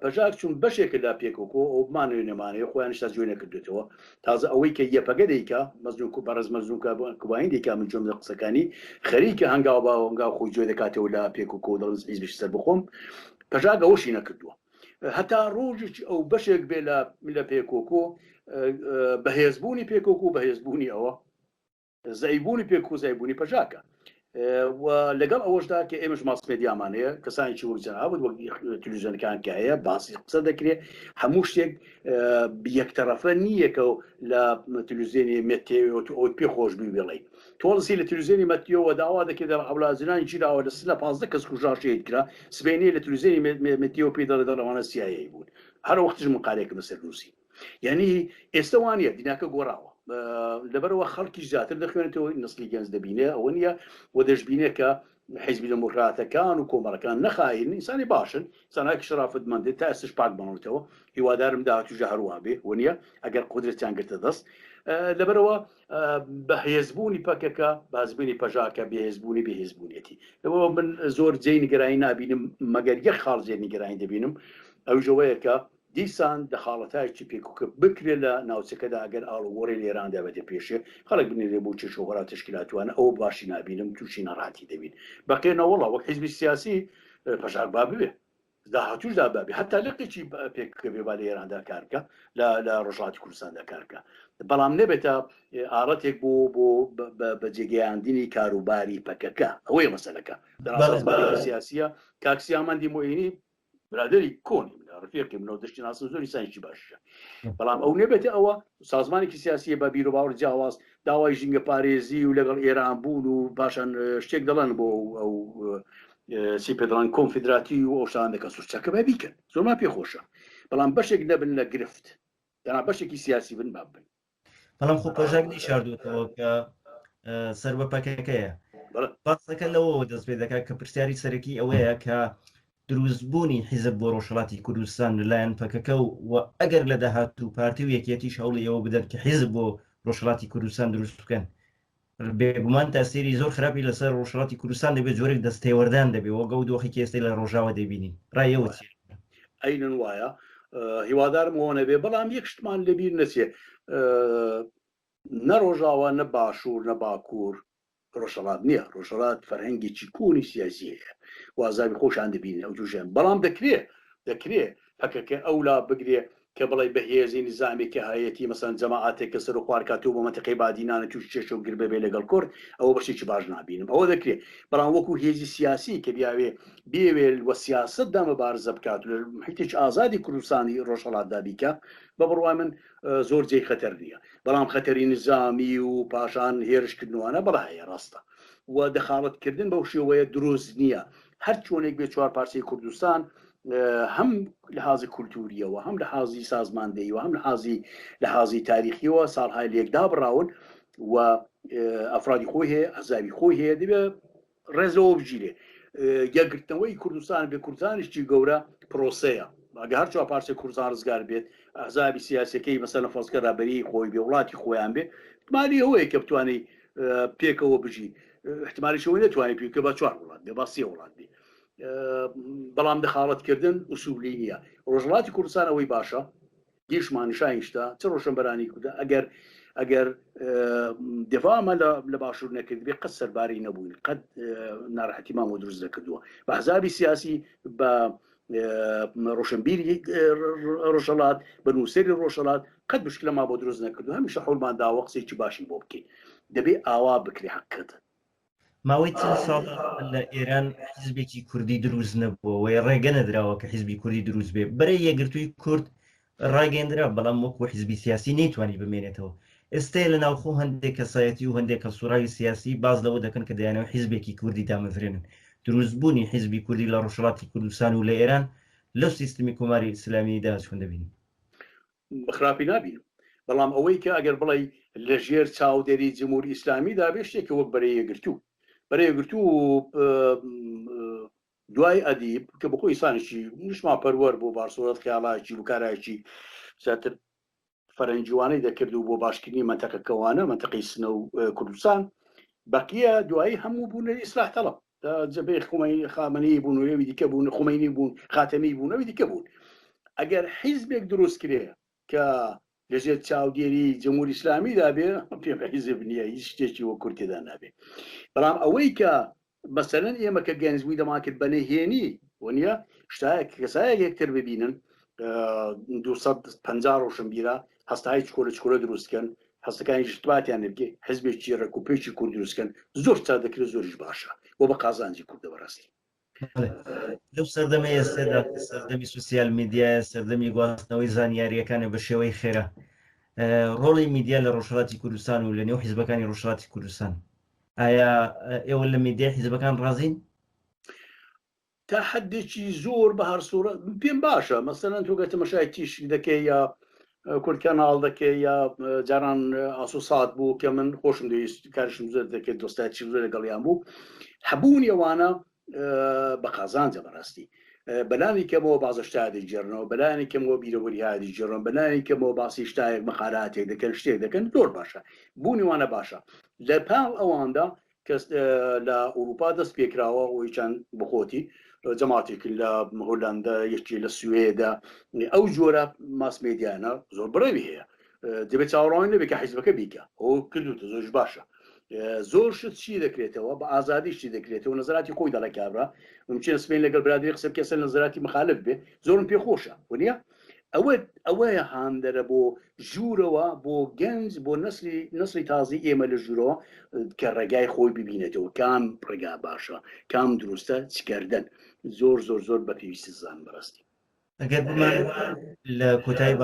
پەژاک چون بەشێکە لا پێکۆکۆ ئەو بمانەوێ نێمانەیە خۆیان شتا جوێ نەکردێتەوە تازە ئەوەی کە یەپەگە دەیکا مەزنوو و بەڕێز مەزنووکە کوباین دەیکا من جۆم لە قسەکانی خەریکە هەنگاو با هەنگاو خۆی جوێ دەکاتەوە لا پێکۆکۆ دەڵێن حیزبێکی سەر بخۆم پەژاک ئەوەشی نەکردووە هەتا ڕۆژێکی ئەو بەشێک بێ لە پێکۆکۆ بەهێزبوونی پێکۆکۆ و بەهێزبوونی ئەوە زەیبوونی پێکۆ زەیبوونی پەژاکە و لەگەڵ ئەوەشدا کە ئێمەش ماسمێدیامانەیە کەسانێکی وەرجەنابوت وەک تەلەڤیزیۆنەکان کە هەیە باسی قسە دەکرێت هەموو شتێک یەکتەرەفە نییەکە و لە تەلەڤیزیۆنی مێتێوە ئەوی پێ خۆش بی بڵێ تۆڵسی لە تەلەڤیزیۆنی مەتیۆوە داوا دەکرێت لە هەولازرانی چیراوە لە 15 کەس کوژا شەهید کرا سبەینەی لە تەلەڤیزیۆنی مەتیۆ پێ دەڵێت ئەوانە سیایی بوون هەر وەختیش مقالەیەکم لەسەر نووسی یعنی ئێستا وانە دیناکە گۆڕاوە لەبەرەوە خەڵکی زیاتر دەخوێنێتەوە نسلی گەنج دەبینێ ئەوە نیە و دەشبینێ کە حیزبی دموکراتەکان و کۆمەڵەکان نەخاین ئینسانی باشن ئینسانێکی شرافەتمەندێت تا ئێستش پاک بنەوەتەوە هیوادارم داهاتووژە هەروە بێ وە ئەگەر قودرەتیان گرتە دەست لەبەرەوە بەهێزبوونی پەکەکە بازبوونی پەژاکە بەهێزبوونی بەهێزبوونێتی لەوە من زۆر جێی نیگەرانی نابینم مەگەر یەک خاڵ جێ نیگەرانی دەبینم ئەوژەوەیە کە دیسان دەخاڵەتایکی پێکوکە بکرێت لە ناوچەکەدا ئەگەر ئاڵوگۆڕی لێراندا بەدە پێشێ خەڵک بنێرێ بۆ چێشۆهۆرا تشکیلاتوانە ئەوە باشی نابینم تووشی نەڕاتی دەبین بەقێنەوەڵە وەک حیزبی سیاسی پەژاک با ببێ داهاتووشدا بابێ هەتا لەقێکی پێککە بێ با لە ئێراندا کارکە لە ڕۆژهەڵاتی کوردستاندا کارکە بەڵام نەبێتە ئاڕەتێک بۆ بەجێگەیاندنی کاروباری پەکەکە ئەوەی مەسەلەکە سیاسیە کاکسیامەندی مۆینی برادری کۆنی ڕفێقی منەوە دەشتی ناسن زۆری سانیی باشە بەڵام ئەو نێبێتە ئەوە سازمانێکی سیاسیە بە بیر و باوەڕ جیاواز داوای ژینگە پارێزی و لەگەڵ ئێران بوون و باشان شتێک دەڵێن بۆ ئەو چی پێ دەڵێن کۆنفیدراتی و ئەو شتان دەکەن سوچەکە بە بیکەن زۆرمان پێخۆشە بەڵام بەشێک نەبن لە گرفت دەنا بەشێکی سیاسی بن بابن بەڵام خۆ پەژاک نیشاردوێتەوە کە سەر بە پەکەکەیە باسەکە لەوە دەست پێ دەکات کە پرسیاری سەرەکی ئەوەیە کە دروستبوونی حیزب بۆ ڕۆژهەڵاتی کوردستان لەلایەن پەکەکە و ئەگەر لە داهاتوو پارتی و یەکێتی شەوڵی ئەوە بدەن کە حیزب بۆ ڕۆژهەڵاتی کوردستان دروست بکەن بێگومان تاسیری زۆر خراپی لەسەر ڕۆژهەڵاتی کوردستان دەبێت جۆرێک دەستێوەردان دەبێت وەگە و دۆخی ئێستای لە ڕۆژاوە دەبینین ڕایەوە ئەینن وایە هیوادارم ئەوە نەبێ بەڵام یەکشتمان لەبیر نەچێ نە ڕۆژاوا نە باشوور نە باکوور ڕۆژهەڵات نییە ڕۆژهەڵات فەرهەنگێکی کۆنی سیاسی هەیە وازاوی خۆشان دەبینێ ئەو جوژێن بەڵام دەکرێت هەکەکە ئەولا بگرێ کە بڵێ بەهێزی نظامێکی هەیەتی مەسەن جەماعاتێک کە سەر و خوارکاتوو بۆ مەنتەقەی بادینانە توش چێشە و گربە بێ لەگەڵ کورد ئەوە بەشێکی باش نابینم ئەوە دەکرێت بەڵام وەکو هێزی سیاسی کە بیاوێ بێوێ وە سیاست دامە بارزە بکات لە محیتێک ئازادی کوردستانی ڕۆژهەڵاتدا بیکە بە بڕوای من زۆر جێی خەتەر نییە بەڵام خەتەری نظامی و پاشان هێرشکردنەوەە بەڵا هەیە ڕاستە و دەخاڵەتکردن بەو شێوەیە دروست نییە هەر چۆنێک بێ چوار پارچەی کوردستان هەم لە حازی کولتوریەوە هەم لە حازی سازماندەیەوە هەم لە حازی تاریخیەوە ساڵهای لێکدا بڕاون و ئەفرادی خۆی هەیە ئەزاوی خۆی هەیە دەبێت ڕێزەوە بگیرێ یەکگرتنەوەی کوردستان بێ کوردستانیشتی گەورە پرۆسەیە ئەگە هەر چوار پارچەی کوردستان ڕزگار بێت ئەحزابی سیاسەکەی مەسەلەن فەڵسکە رابەری خۆی بێ وڵاتی خۆیان بێ احتمالی ئەوەیە کە بتوانێ پێکەوە بژی احتمالیش ئەوەی نەتوانێت پێ کە بە چوار وڵات بێ با سێ وڵات بێ بەڵام دەخاڵەتکردن ئوسولی نییە ڕۆژهەڵاتی کوردستان ئەوەی باشە گیشمانیشایشتا چ ڕۆشنبەرانی کوردە ئەگەر دفاعمە لە باشوور نەکرد بێ قەت سەرباری نەبووین قەت ناڕەحەتی مامۆ دروست نەکردووە بە ئەحزابی سیاسی بە ڕۆشنبیری ڕۆژهەڵات بە نووسری ڕۆژهەڵات قەت مشکلە ما بۆ دروست نەکردو هەمیشە حوڵمان داوە قسێکی باشی بۆ بکەین دەبێ ئاوا بکرێ حەقت ماوەی چەند ساڵ لە ئێران حیزبێکی کوردی دروست نەبووە وی ڕێگە نەدراوە کە حیزبی کوردی دروست بێ بەرەی یەکگرتووی کورد ڕاگەندرا بەڵام وەکو حیزبی سیاسی نەیتوانی بمێنێتەوە ئێستا لە ناوخۆ هەندێک کەسایەتی و هەندێک کەسوڕاوی سیاسی باز لەوە دەکەن کە دەیانەوە حیزبێکی کوردی دامەفرێنن دروستبوونی حیزبی کوردی لە ڕۆژهەڵاتی کوردستان و لە ئێران لەو سیستمی کۆماری ئیسلامیدا چۆن دەبین بەخراپی نابینم بەڵام ئەوەی کە ئەگەر بڵێ لە ژێر چاودێری جمهوری ئیسلامیدا بێ شتێکە وەک بەرەی یەکگرتوو دوای ئەدیب کە بە خۆی ئینسانێکی نیشما پەروەر بۆ بارسۆرەت خیاڵایکی لوکارایکی زیاتر فەرەنجیوانەی دەکرد و بۆ باشکردنی مەنتەقەکەوانە مەنتەقەی سنە و کوردستان بەقیە دوایی هەموو بوون لە ئیسلاح تەڵەب جەبێ خامنەی بوون و لەوی دیکە بوون خومینی بوون خاتەمی بوون ئەوی دیکە بوون ئەگەر حیزبێک دروست کرێ کە لەژێر چاودێری جمهوری ئیسلامیدا بێ پێم حیزب نییە هیچ شتێکی وە کورتێدا نابێ بەڵام ئەوەی کە مەسەلەن ئێمە کە گەنجبووی دەماکرد بەنەهێنی وە شتایە کەسایە یەکتر ببینن 250 ڕۆشنبیرە هەستایی چکۆلە دروستکەن هەستەکانی شتباتیان بگێ حزبێکی ڕێکوپێکی کورد دروستکەن زۆر چا دەکرێت زۆریش باشە بۆ بە قازانجی کوردە بەڕاستی لەو سەردەمە ئێستادا سەردەمی سوسیال میدیایە سەردەمی گواستنەوەی زانیاریەکانە بە شێوەی خێرا ڕۆڵی میدیا لە ڕۆژهەڵاتی کوردستان و لە نێو حیزبەکانی ڕۆژهەڵاتی کوردستان ئایا ئێوە لە میدیای حیزبەکان ڕازین تا حدێکی زۆر بە هەر سوورە پێم باشە مەسەلەن تۆ گەتەمەشای تیش دەکەی یا کورتکەناڵ دەکەی یا جاران ئاسوسات بوو کە من خۆشم دەویست کارشم زۆر دەکەێت دۆستایکی زۆر لەگەڵیان بوو هەبوون ئەوانە بە قازانجە بەڕاستی بەلانی کەمەوە بازە شتادی جێڕنەوە بەلانی کەمەوە بیرەوەری هادی جێڕن بەلانی کەمەوە باسی شتایەک مەخالاتێک دەکەن شتێک دەکەن زۆر باشە بوونی وانە باشە لە پاڵ ئەواندا کەس لە ئوروپا دەست پێکراوە ئەوی چەند بخۆتی جەماعتێک لە هۆلەندا یەکی لە سوێدا ئەو جۆرە ماسمێدیانە زۆر بڕێوی هەیە دەبێت چاوەڕوانی نەبێت کە حیزبەکە بیکە ئەو کردوتە زۆرش باشە زۆر شت چی دەکرێتەوە بە ئازادیشتی دەکرێتەوە نەزراتی خۆی دەڵی کابرا ممکن سبین لەگەڵ برادری قسە کەسە نەزراتی مخالف بێ زۆرم پێخۆشە وە ئەوەیە هاندەرە بۆ ژوورەوە بۆ گەنج بۆ نسلی تازی ئێمە لە ژوورەوە کە ڕێگای خۆی ببینێتەوە کام ڕێگا باشە کام دروستە چکردن زۆر بە پێویستی زان بەڕاستی ئەگەر بمان لە کۆتایی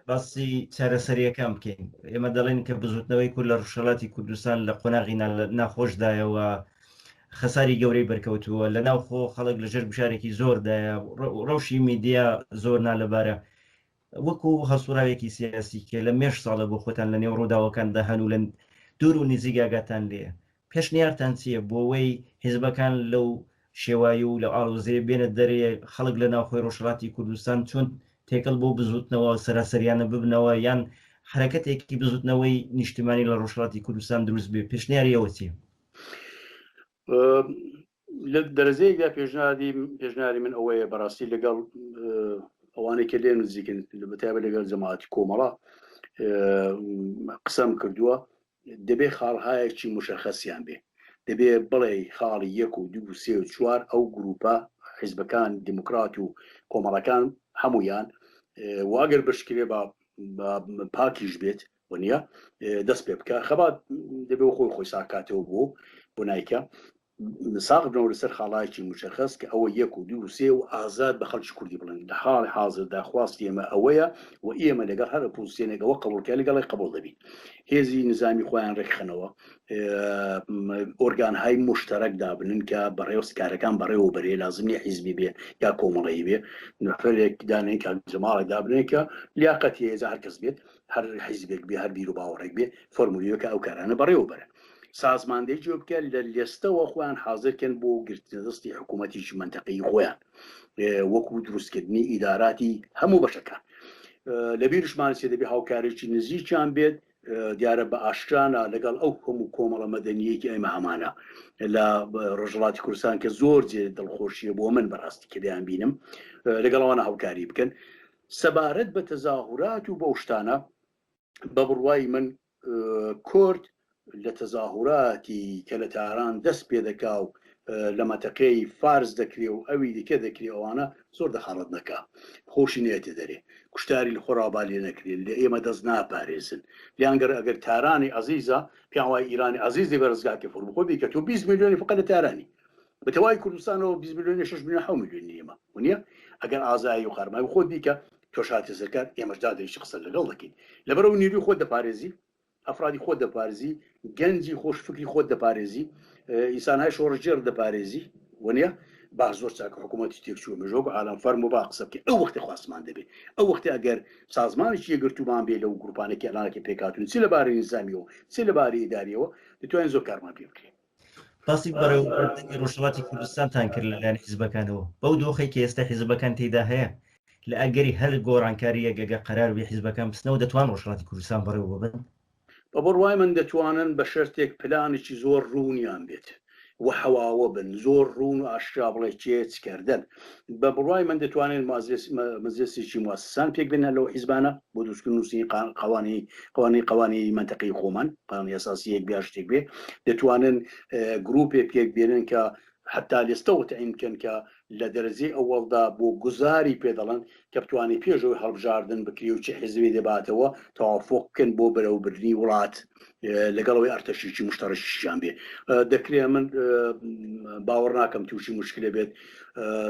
باسی چارەسەریەکان بکەین ئێمە دەڵێن کە بزوتنەوەی کورد لە ڕۆژهەڵاتی کوردستان لە قۆناغی ناخۆشدایەوە خەساری گەورەی بەرکەوتووە لە ناوخۆ خەڵک لەژێر گوشارێکی زۆردایە ڕەوشی میدیا زۆر نالەبارە وەکو هەسوراوێکی سیاسی کە لە مێش ساڵە بۆ خۆتان لە نێو ڕووداوەکاندا هەن و لە دوور و نزیگاگاتان لێ پێشنیارتان چییە بۆ ئەوەی حیزبەکان لەو شێوایی و لە ئاڵۆزێ بێنە دەرێ خەڵک لە ناوخۆی ڕۆژهەڵاتی کوردستان چۆن تێکەڵ بۆ بزوتنەوە سەراسەریانە ببنەوە یان حرەکەتێکی بزوتنەوەی نیشتیمانی لە ڕۆژهەڵاتی کوردستان دروست بێ پێشنیاری ئەوە چییە لە دەرەزەیەکدا پێشنیاری من ئەوەیە بەڕاستی لەگەڵ ئەوانەی کە لێ نزیکن بەتایبەت لەگەڵ جەماعەتی کۆمەڵە قسەم کردووە دەبێ خاڵهایەکی مشەخەسیان بێ دەبێ بڵێ خاڵی 1 و 2 و 3 و 4 ئەو گروپە حیزبەکان دیموکرات و کۆمەڵەکان هەمویان واگەر بشکرێ بە پاکیش بێت وە دەست پێ بکە خەبات دەبێ خۆی ساکاتەوە بۆ نایکە ساق بنەوە لەسەر خاڵایکی مشەخەس کە ئەوە 1 و 2 و 3 و ئازاد بە خەڵکی کوردی بڵێن لە حاڵی حاضردا خواستی ئێمە ئەوەیە و ئێمە لەگەڵ هەر پوزیسیۆنێکەوە قبولکە لەگەڵی قبول دەبین هێزی نظامی خۆیان ڕێکخەنەوە ئۆرگانهای مشتەرەک دابنن کە بەڕێوە سکارەکان بەڕێوە بەرێ لازم نیە حیزبی بێ یا کۆمەڵەیی بێ نفرێک دانێن کە جەماڵێک دابنێن کە لیاقەتی هێزە هەر کەس بێت هەر حیزبێک بێ هەر بیر و باوەڕێک بێ فۆرمولیەکە ئەو کارانە بەڕێوە بەرن سازماندەی جۆ بکە لە لێستەوە خۆیان حاضرکەن بۆ گرتنە دەستی حکوومەتیشی منتەقەی خۆیان وەکو دروستکردنی ئیداراتی هەموو بەشەکان لە بیرشمان سێ دەبێ هاوکارێکی نزیکیان بێت دیارە بە ئاشکرانە لەگەڵ ئەو هەموو کۆمەڵە مەدەنیەکی ئێمە هەمانە لە ڕۆژهەڵاتی کوردستان کە زۆر جێ دڵخۆشیە بۆ من بەڕاستی کە دەیان بینم لەگەڵەوانە هاوکاری بکەن سەبارەت بە تەزاهورات و بە شتانە بە بڕوای من کورد لە تەزاهوراتی کە لە تاران دەست پێ دەکا و لە مەتەقەی فارس دەکرێ و ئەوی دیکە دەکرێ ئەوانە زۆر دەخەڵەت نەکا خۆشی نێتە دەرێ کوشتاری لە خۆڕابا لێ نەکرێت لە ئێمە دەست ناپارێزن لیانگەر ئەگەر تارانی عەزیزە پیاوای ئیرانی عەزیز دەبێ ڕزگارکە فڕ بخۆ بیکە تۆ 20 میلیۆنی فقط لە تارانی بەتەوای کوردستانەوە 20 میلیۆنی 6 میلیۆن 7 میلیۆنی ئێمە ونیە ئەگەر ئازایی و خەرمای خۆت بیکە تۆ شاتی سەرکار ئێمەشدا دەیشی قسە لەگەڵ دەکەین لەبەرەوە نیروی خۆت دەپارێزی ئەفرادی خۆت دەپارێزی گەنجی خۆشفکری خۆت دەپارێزی ئینسانهای شۆڕژێر دەپارێزی وەنیە باش زۆر چاکە حکوومەتی تێکچووە مێژۆک عالەم فەرمو با قسە بکە ئەو وەختی خواستمان دەبێت ئەو وەختی ئەگەر سازمانێکی یەکگرتومان بێ لەو گروپانێکی ئەلانێکی پێکاتون چی لەبارەی نظامیەوە چی لەبارەی ئیداریەوە دەتوانین زۆر کارمان پێ بکرێت باسی بەڕێوەبردننی ڕۆژهەڵاتی کوردستانتان کرد لەلایەن حیزبەکانەوە بەو دۆخی کە ئێستا حیزبەکان تێدا هەیە لە ئەگەری هەر گۆڕانکاری یەکەگە قەرار بێ حیزبەکان بستنەوە دەتوان ڕۆژهەڵاتی کوردستان بەڕێوە ببن بە بڕوای من دەتوانن بە شەرتێک پلانێکی زۆر ڕوونیان بێت و حەواوە بن زۆر ڕوون و ئاشکرا بڵێ چێچکردن بە بڕوای من دەتوانێت مەزێسێکی موسسان پێک بێنە لەو حیزبانە بۆ دروستکردن نووسینی قوانینی منتەقەی خۆمان قانونی ئەساسی یەک بیا شتێک بێ دەتوانن گروپێ پێک بێنن کە حتا لێستەوە تەعین بکەن کە لە دەرەجەی ئەوەڵدا بۆ گوزاری پێدەڵن کە بتوانێت پێشەوەی هەڵبژاردن بکری و چه حیزبی دەباتەوە تەوافۆق بکەن بۆ بەرەوبردنی وڵات لەگەڵەوەی ئەرتەشێکی مشتەرەشیان بێ دەکرێت من باوەڕ ناکەم تووشی مشکلە بێت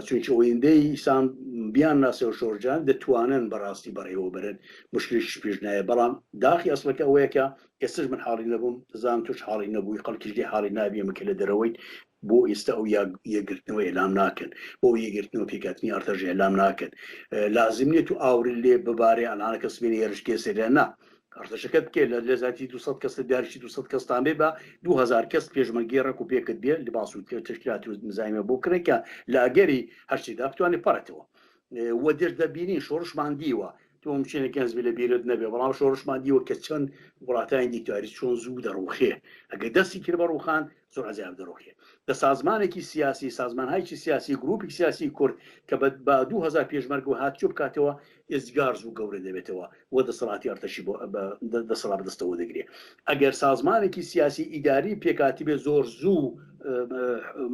چونکە ئەوەندەی ئیسان بیان ناسەوە شۆرجان دەتوانن بەڕاستی بەڕێوە بەرن مشکلێکیش پێش نایە بەڵام داخی ئەسڵەکە ئەوەیەکە ئێستش من حاڵی نەبووم دەزانم توش حاڵی نەبووی خەڵکیش حاڵی نابێ مکە لە دەرەوەی بۆ ئێستا ئەو یەکگرتنەوە ئێلام ناکەن بۆ یەکگرتنەوە پێکاتنی ئەرتەژ ئێلام ناکەن لازم نیە تو ئاورن لێ ببارێ ئەلانە کەس بێنە هێرشکێ سەریان نا ئەرتەشەکەت بکێ لە لێزاتی 200 کەس داریشی 200 کەستان بێ بە 2000 کەس پێشمەرگی ڕێک و پێکت بێ لە باسوود تشکیلاتی و نزایمە بۆ کرێکە لە ئەگەری هەرچیدا بتوانێت پەڕێتەوە وە دێش دەبینی شۆڕشمان دیوە تۆ مچێنێکیانز بێ لە بیرت نەبێ بەڵام شۆڕشمان دیوە کە چەند وڵاتانی دیکتاری چۆن زوو دەڕوخێ ئەگەر دەستی کرد بە ڕوخان زۆر عەجایب دەڕوخێ لە سازمانێکی سیاسی سازمانهایکی سیاسی گروپی سیاسی کورد کە بە 2000 پێشمەرگ و هاتچوو بکاتەوە ئێزگار زوو گەورە دەبێتەوە وە دەسەڵاتی ئەرتەشی بۆ دەسەڵات بەدەستەوە دەگرێت ئەگەر سازمانێکی سیاسی ئیداری پێکاتی بێ زۆر زوو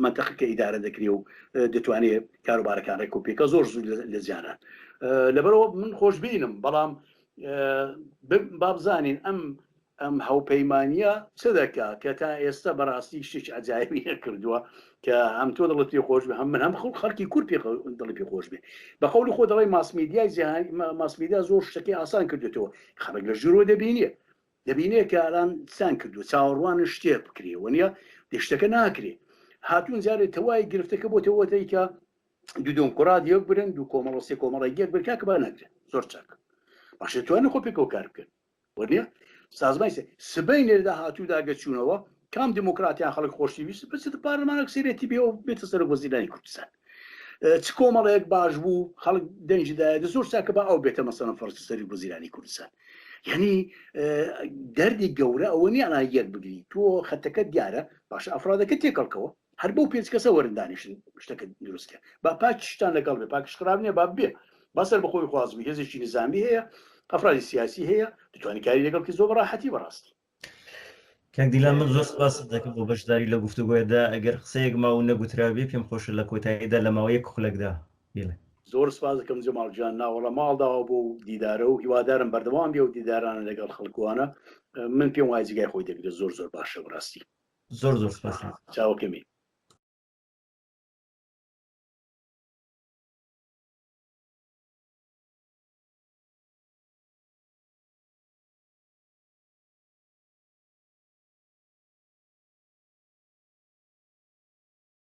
منتەقەکە ئیدارە دەکرێت و دەتوانێت کاروبارەکان ڕێک و پێکە زۆر زوو لە زیانان لەبەرەوە من خۆشببینم بەڵام بابزانین ئەم هەوپەیمانیە چ دەکا کە تا ئێستا بەڕاستی شتێکی عەجایبی کردووە کە هەم تۆ دڵت پێ خۆش بێ هەم من هەم خەڵکی کورد دڵی پێ خۆش بێ بە قەولی خۆ دەڵێ ماسمیدیا زۆر شتەکەی ئاسان کردوێتەوە خەڵک لە ژوورۆ دەبینێ کە ئالان سان کردو چاوەڕوان شتێ بکرێ وەنیە شتەکە ناکرێ هاتوون جارێت تەوای گرفتەکە بۆ تەوەتەی کە دوو کوڕات یەک برن دوو کۆمەڵە سێ کۆمەڵی یەک بر کاکە با نەگرێت زۆر چاک باشە توانێت خۆ پێکەوە کار بکەن وەنیە سازمای سبەی نێردا هاتوودا گەچوونەوە کام دموکراتیان خەڵک خۆشویست بچێت پارلەمانێک سێرێتی بێ و بێتە سەر وەزیرانی کوردستان چ کۆمەڵەیەک باش بوو خەڵک دەنجدایە زۆر چاکە بە ئەو بێتە مەسەڵەن فەرزی سەری وەزیرانی کوردستان یعنی دەردی گەورە ئەوە نیە ئەنا یەک بگری تۆ خەتەکە دیارە باشە ئەفرادەکە تێکەڵکەوە هەر بۆ پێنج کەسە وەرندانیشن شتەکە دروستکە با پاک شتان لەگەڵ بێ پاکشخراب نیە با بێ بەسەر بەخۆی خوازبوو هێزێکی نظامی هەیە ئەفرادی سیاسی هەیە دەتوانانی کاری لەگەڵ زۆر بەڕاحەتی بەڕاستی. کاک دیلان من زۆر سپاس دەکەم بۆ بەشداری لە گفتوگۆیەدا ئەگەر قسەیەک ماوە نەگوتراوێ پێم خۆشە لە کۆتاییدا لە ماوەیەک خولەکدا زۆر سپاس دەکەم جەماڵجان ناوەڵە ماڵداوە بۆ دیدارە و هیوادارم بەردەوام بێ و دیدارانە لەگەڵ خەڵکوانە من پێم وای جگای خۆی دەگرێت زۆر باشە بڕاستی زۆر سپاس چاوەکەمی